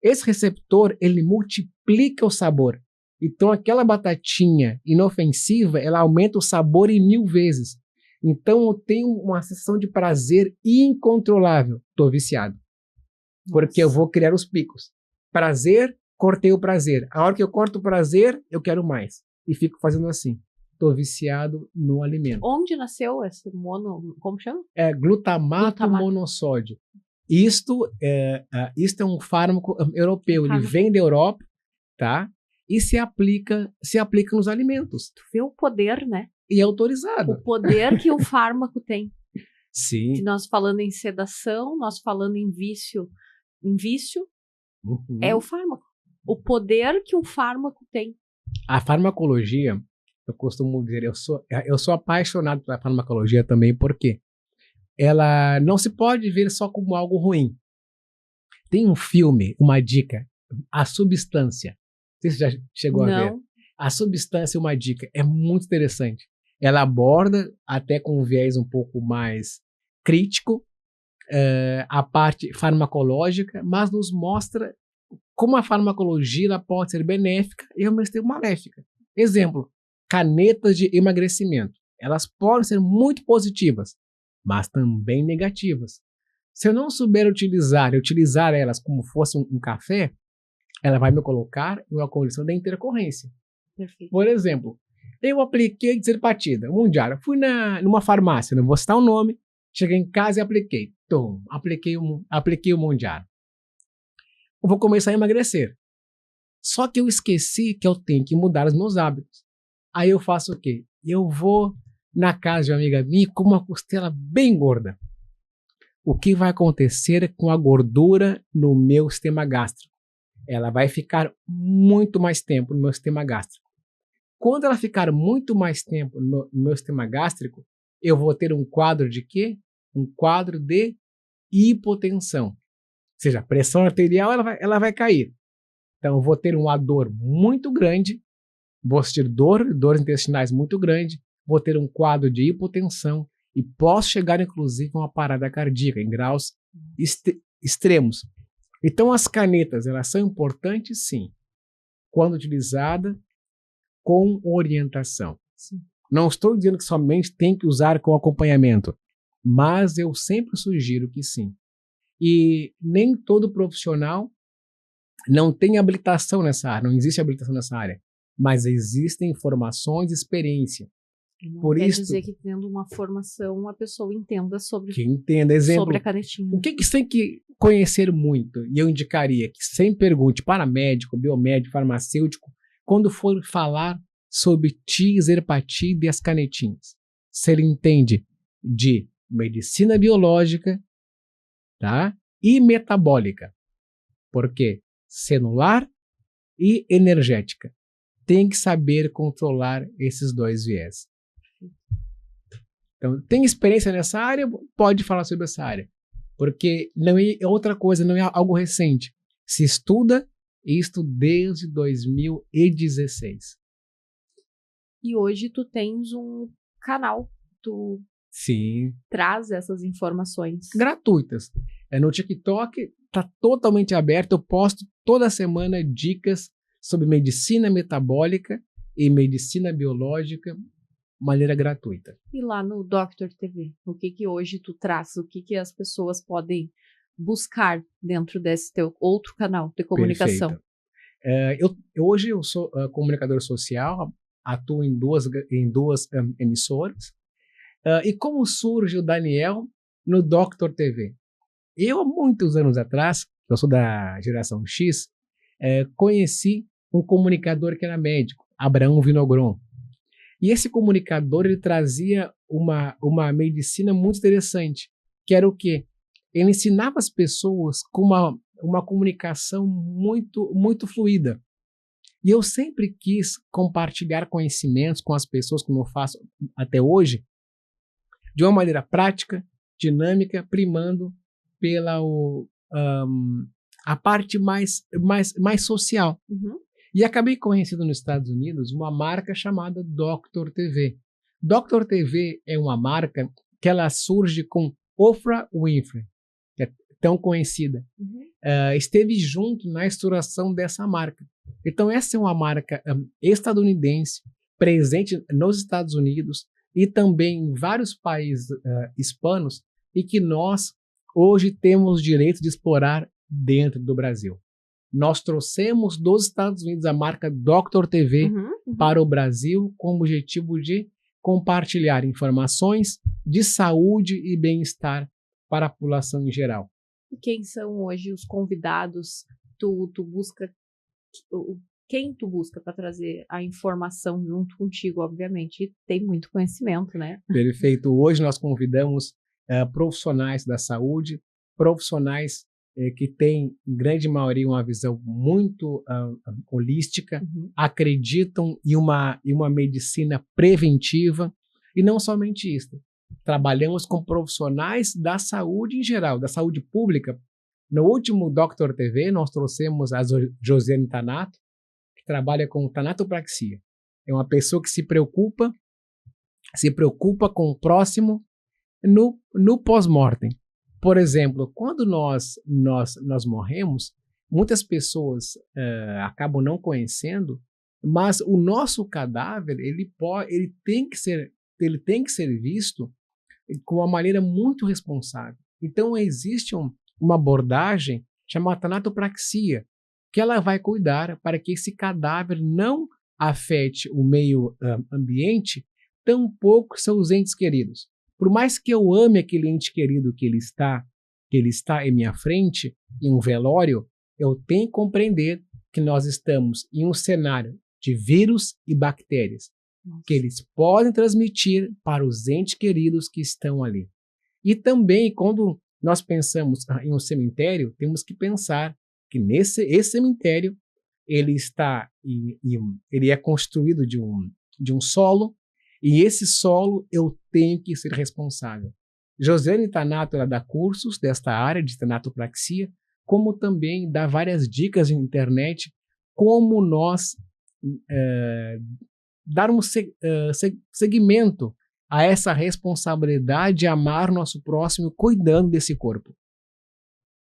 Esse receptor, ele multiplica o sabor. Então, aquela batatinha inofensiva, ela aumenta o sabor em 1000 vezes. Então, eu tenho uma sensação de prazer incontrolável. Estou viciado. Porque eu vou criar os picos. Prazer, cortei o prazer. A hora que eu corto o prazer, eu quero mais. E fico fazendo assim. Estou viciado no alimento. Onde nasceu esse como chama? Glutamato monossódio. Isto é um fármaco europeu. Ele vem da Europa, tá? E se aplica nos alimentos. Tu vê o poder, né? E é autorizado. O poder que o fármaco tem. Sim. Se nós falando em sedação, nós falando em vício, Uhum. é o fármaco. O poder que o fármaco tem. A farmacologia, eu costumo dizer, eu sou apaixonado pela farmacologia também, porque ela não se pode ver só como algo ruim. Tem um filme, uma dica, A Substância. Não sei se você já chegou a ver. A Substância, uma dica, é muito interessante. Ela aborda, até com um viés um pouco mais crítico, a parte farmacológica, mas nos mostra como a farmacologia ela pode ser benéfica e ao mesmo tempo maléfica. Exemplo, canetas de emagrecimento. Elas podem ser muito positivas, mas também negativas. Se eu não souber utilizar elas como fosse um café, ela vai me colocar em uma condição de intercorrência. Perfeito. Por exemplo, Eu apliquei Dizerpatida, Mondiara. Fui numa farmácia, não vou citar o nome. Cheguei em casa e apliquei. Apliquei o Mondiara. Eu vou começar a emagrecer. Só que eu esqueci que eu tenho que mudar os meus hábitos. Aí eu faço o quê? Eu vou na casa de uma amiga minha com uma costela bem gorda. O que vai acontecer com a gordura no meu sistema gástrico? Ela vai ficar muito mais tempo no meu sistema gástrico. Quando ela ficar muito mais tempo no meu sistema gástrico, eu vou ter um quadro de quê? Um quadro de hipotensão. Ou seja, a pressão arterial ela vai cair. Então eu vou ter uma dor muito grande, vou sentir dores intestinais muito grande, vou ter um quadro de hipotensão e posso chegar inclusive a uma parada cardíaca em graus extremos. Então as canetas, elas são importantes sim, quando utilizada com orientação. Sim. Não estou dizendo que somente tem que usar com acompanhamento, mas eu sempre sugiro que sim. E nem todo profissional não tem habilitação nessa área, não existe habilitação nessa área, mas existem informações e experiência. Não Por quer isso, dizer que tendo uma formação a pessoa entenda sobre, que entenda, exemplo, sobre a canetinha. o que você tem que conhecer muito, e eu indicaria que sempre pergunte para médico, biomédico, farmacêutico, quando for falar sobre Dizerpatida e as canetinhas. Se ele entende de medicina biológica, tá? E metabólica. Por quê? Celular e energética. Tem que saber controlar esses dois viés. Então, tem experiência nessa área? Pode falar sobre essa área. Porque não é outra coisa, não é algo recente. Se estuda isto desde 2016. E hoje tu tens um canal, tu Sim. traz essas informações. Gratuitas. No TikTok está totalmente aberto. Eu posto toda semana dicas sobre medicina metabólica e medicina biológica de maneira gratuita. E lá no Dr. TV, o que hoje tu traz? O que as pessoas podem buscar dentro desse teu outro canal de comunicação? Hoje eu sou comunicador social, atuo em duas emissoras. E como surge o Daniel no Dr. TV? Eu, há muitos anos atrás, eu sou da geração X, conheci um comunicador que era médico, Abraão Vinogron. E esse comunicador, ele trazia uma medicina muito interessante, que era o quê? Ele ensinava as pessoas com uma comunicação muito, muito fluida. E eu sempre quis compartilhar conhecimentos com as pessoas, como eu faço até hoje, de uma maneira prática, dinâmica, primando pela a parte mais social. Uhum. E acabei conhecendo nos Estados Unidos uma marca chamada Dr. TV. Dr. TV é uma marca que ela surge com Oprah Winfrey, que é tão conhecida. Uhum. Esteve junto na estruturação dessa marca. Então essa é uma marca estadunidense, presente nos Estados Unidos e também em vários países hispanos, e que nós hoje temos o direito de explorar dentro do Brasil. Nós trouxemos dos Estados Unidos a marca Dr. TV para o Brasil com o objetivo de compartilhar informações de saúde e bem-estar para a população em geral. E quem são hoje os convidados? Tu busca quem tu busca para trazer a informação junto contigo, obviamente, e tem muito conhecimento, né? Perfeito. Hoje nós convidamos profissionais da saúde, profissionais que têm, em grande maioria, uma visão muito holística, acreditam em uma medicina preventiva, e não somente isso. Trabalhamos com profissionais da saúde em geral, da saúde pública. No último Dr. TV, nós trouxemos a Josiane Tanato, que trabalha com tanatopraxia. É uma pessoa que se preocupa com o próximo no pós-mortem. Por exemplo, quando nós morremos, muitas pessoas acabam não conhecendo, mas o nosso cadáver ele tem que ser visto com uma maneira muito responsável. Então existe uma abordagem chamada tanatopraxia, que ela vai cuidar para que esse cadáver não afete o meio ambiente, tampouco seus entes queridos. Por mais que eu ame aquele ente querido que ele está em minha frente, em um velório, eu tenho que compreender que nós estamos em um cenário de vírus e bactérias, que eles podem transmitir para os entes queridos que estão ali. E também, quando nós pensamos em um cemitério, temos que pensar que esse cemitério ele é construído de um solo, e esse solo eu tenho que ser responsável. Josiane Tanato, ela dá cursos desta área de tanatopraxia, como também dá várias dicas na internet como nós darmos seguimento a essa responsabilidade de amar nosso próximo cuidando desse corpo.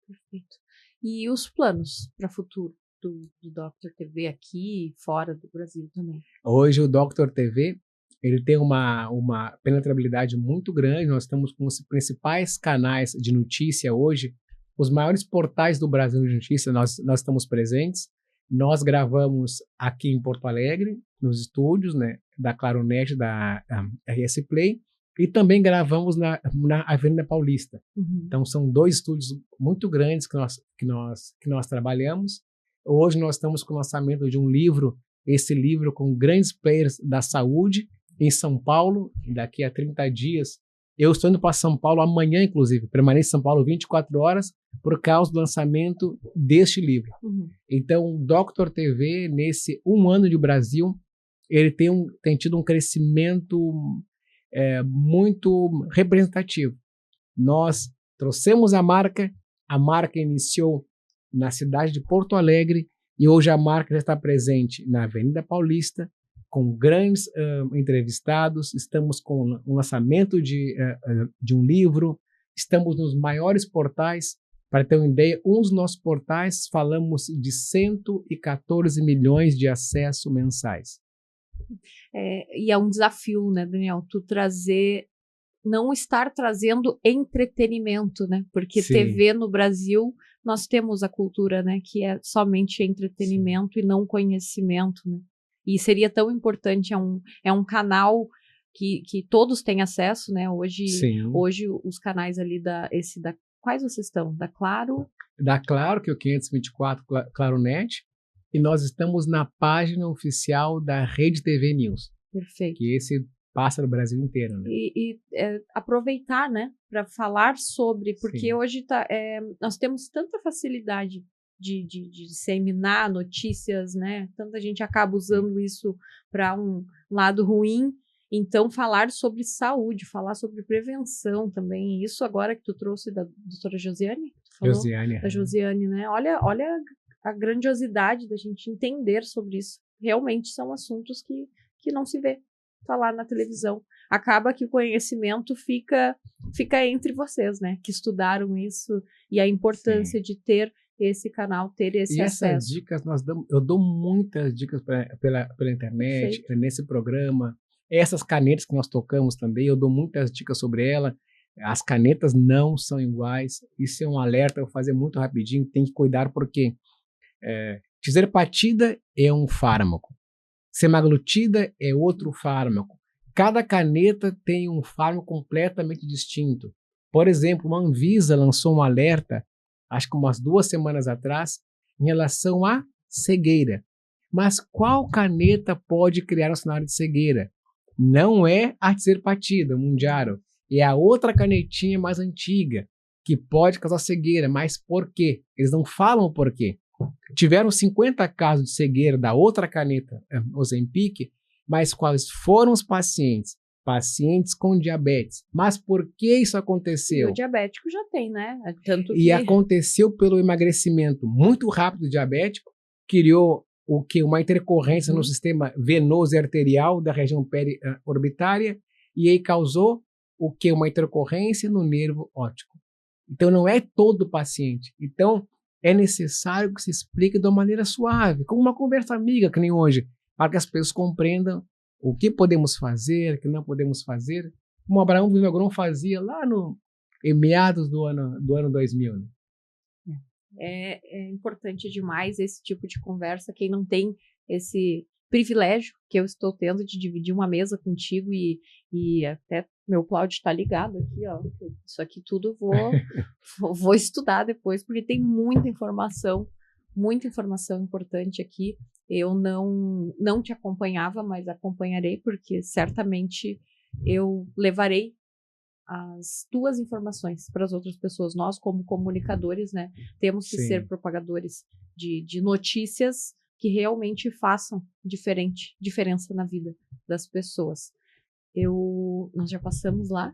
Perfeito. E os planos para o futuro do Dr. TV aqui e fora do Brasil também? Hoje o Dr. TV ele tem uma penetrabilidade muito grande. Nós estamos com os principais canais de notícia hoje, os maiores portais do Brasil de notícia, nós estamos presentes. Nós gravamos aqui em Porto Alegre, nos estúdios, né, da Claronet, da RS Play, e também gravamos na Avenida Paulista. Uhum. Então são 2 estúdios muito grandes que nós trabalhamos. Hoje nós estamos com o lançamento de um livro, esse livro com grandes players da saúde em São Paulo, daqui a 30 dias. Eu estou indo para São Paulo amanhã, inclusive, permaneço em São Paulo 24 horas por causa do lançamento deste livro. Uhum. Então, o Dr. TV, nesse 1 ano de Brasil, ele tem tido um crescimento muito representativo. Nós trouxemos a marca iniciou na cidade de Porto Alegre e hoje a marca já está presente na Avenida Paulista, com grandes entrevistados, estamos com o lançamento de um livro, estamos nos maiores portais. Para ter uma ideia, um dos nossos portais falamos de 114 milhões de acessos mensais. E é um desafio, né, Daniel? Não estar trazendo entretenimento, né? Porque Sim. TV no Brasil, nós temos a cultura, né, que é somente entretenimento Sim. E não conhecimento, né? E seria tão importante, é um canal que todos têm acesso, né? Hoje os canais ali quais vocês estão? Da Claro? Da Claro, que é o 524 Claronet, e nós estamos na página oficial da Rede TV News. Perfeito. Que esse passa no Brasil inteiro, né? E aproveitar, né, para falar sobre, porque Sim. Hoje nós temos tanta facilidade de disseminar notícias, né? Tanta gente acaba usando isso para um lado ruim. Então, falar sobre saúde, falar sobre prevenção também. Isso agora que tu trouxe da doutora Josiane? Josiane. Da Josiane, né? Olha a grandiosidade da gente entender sobre isso. Realmente são assuntos que não se vê falar na televisão. Acaba que o conhecimento fica entre vocês, né? Que estudaram isso e a importância Sim. De ter esse canal, ter esse acesso. E essas dicas eu dou muitas dicas pela internet, Perfeito. Nesse programa. Essas canetas que nós tocamos também, eu dou muitas dicas sobre ela. As canetas não são iguais. Isso é um alerta, eu vou fazer muito rapidinho. Tem que cuidar porque tizerpatida é um fármaco. Semaglutida é outro fármaco. Cada caneta tem um fármaco completamente distinto. Por exemplo, a Anvisa lançou um alerta, acho que umas 2 semanas atrás, em relação à cegueira. Mas qual caneta pode criar um cenário de cegueira? Não é a tizerpatida, Mounjaro, é a outra canetinha mais antiga, que pode causar cegueira. Mas por quê? Eles não falam o porquê. Tiveram 50 casos de cegueira da outra caneta, Ozempic, mas quais foram os pacientes? Pacientes com diabetes. Mas por que isso aconteceu? E o diabético já tem, né? Tanto E aconteceu pelo emagrecimento muito rápido do diabético, criou uma intercorrência no sistema venoso e arterial da região periorbitária, e aí causou uma intercorrência no nervo óptico. Então não é todo paciente. Então é necessário que se explique de uma maneira suave, como uma conversa amiga, que nem hoje, para que as pessoas compreendam o que podemos fazer, o que não podemos fazer, como Abraão Vinogron fazia lá em meados do ano 2000. Né? É importante demais esse tipo de conversa. Quem não tem esse privilégio que eu estou tendo de dividir uma mesa contigo e até meu Cláudio está ligado aqui, ó. Isso aqui tudo eu vou estudar depois, porque tem muita informação importante aqui. Eu não te acompanhava, mas acompanharei, porque certamente eu levarei as tuas informações para as outras pessoas. Nós, como comunicadores, né, temos que ser propagadores de notícias que realmente façam diferença na vida das pessoas. Nós já passamos lá.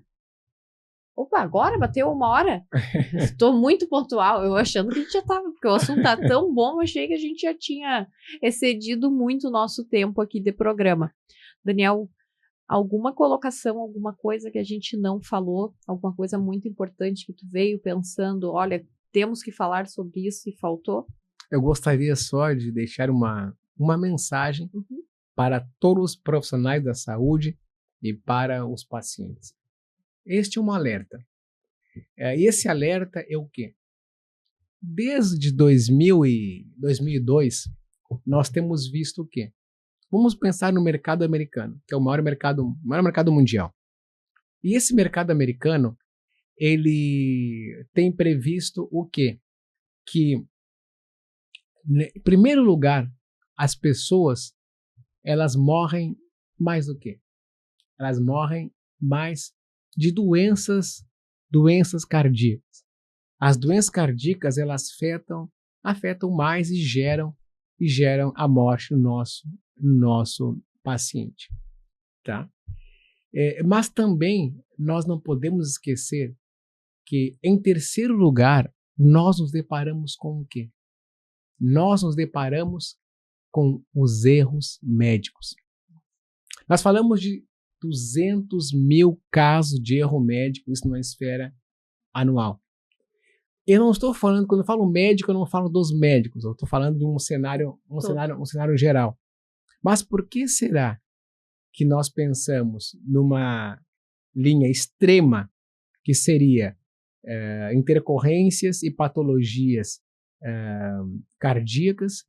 Opa, agora bateu 1 hora? Estou muito pontual. Eu achando que a gente já estava, porque o assunto tá tão bom, eu achei que a gente já tinha excedido muito o nosso tempo aqui de programa. Daniel, alguma colocação, alguma coisa que a gente não falou, alguma coisa muito importante que tu veio pensando, olha, temos que falar sobre isso e faltou? Eu gostaria só de deixar uma mensagem para todos os profissionais da saúde e para os pacientes. Este é um alerta. Esse alerta é o quê? Desde 2002, nós temos visto o quê? Vamos pensar no mercado americano, que é o maior mercado mundial. E esse mercado americano, ele tem previsto o quê? Que, em primeiro lugar, as pessoas, elas morrem mais do quê? Elas morrem mais de doenças cardíacas. As doenças cardíacas, elas afetam mais e geram a morte no nosso paciente, tá? Mas também nós não podemos esquecer que, em terceiro lugar, nós nos deparamos com o quê? Nós nos deparamos com os erros médicos. Nós falamos de 200 mil casos de erro médico, isso numa esfera anual. Eu não estou falando, quando eu falo médico, eu não falo dos médicos, eu estou falando de um cenário geral. Mas por que será que nós pensamos numa linha extrema que seria intercorrências e patologias cardíacas,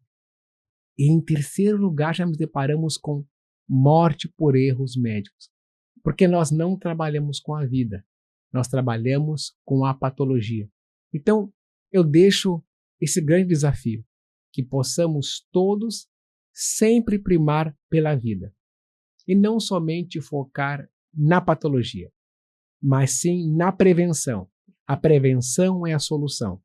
e em terceiro lugar já nos deparamos com morte por erros médicos? Porque nós não trabalhamos com a vida, nós trabalhamos com a patologia. Então, eu deixo esse grande desafio, que possamos todos sempre primar pela vida, e não somente focar na patologia, mas sim na prevenção. A prevenção é a solução,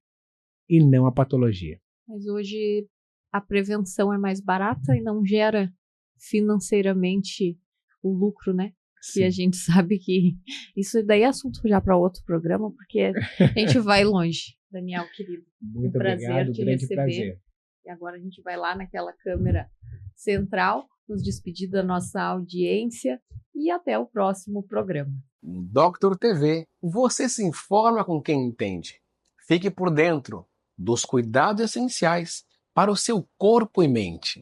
e não a patologia. Mas hoje a prevenção é mais barata e não gera financeiramente o lucro, né? Sim. Que a gente sabe que isso daí é assunto já para outro programa, porque a gente vai longe. Daniel, querido, muito prazer obrigado, te grande receber. prazer. E agora a gente vai lá naquela câmera central, nos despedir da nossa audiência e até o próximo programa. Doctor TV, você se informa com quem entende. Fique por dentro dos cuidados essenciais para o seu corpo e mente.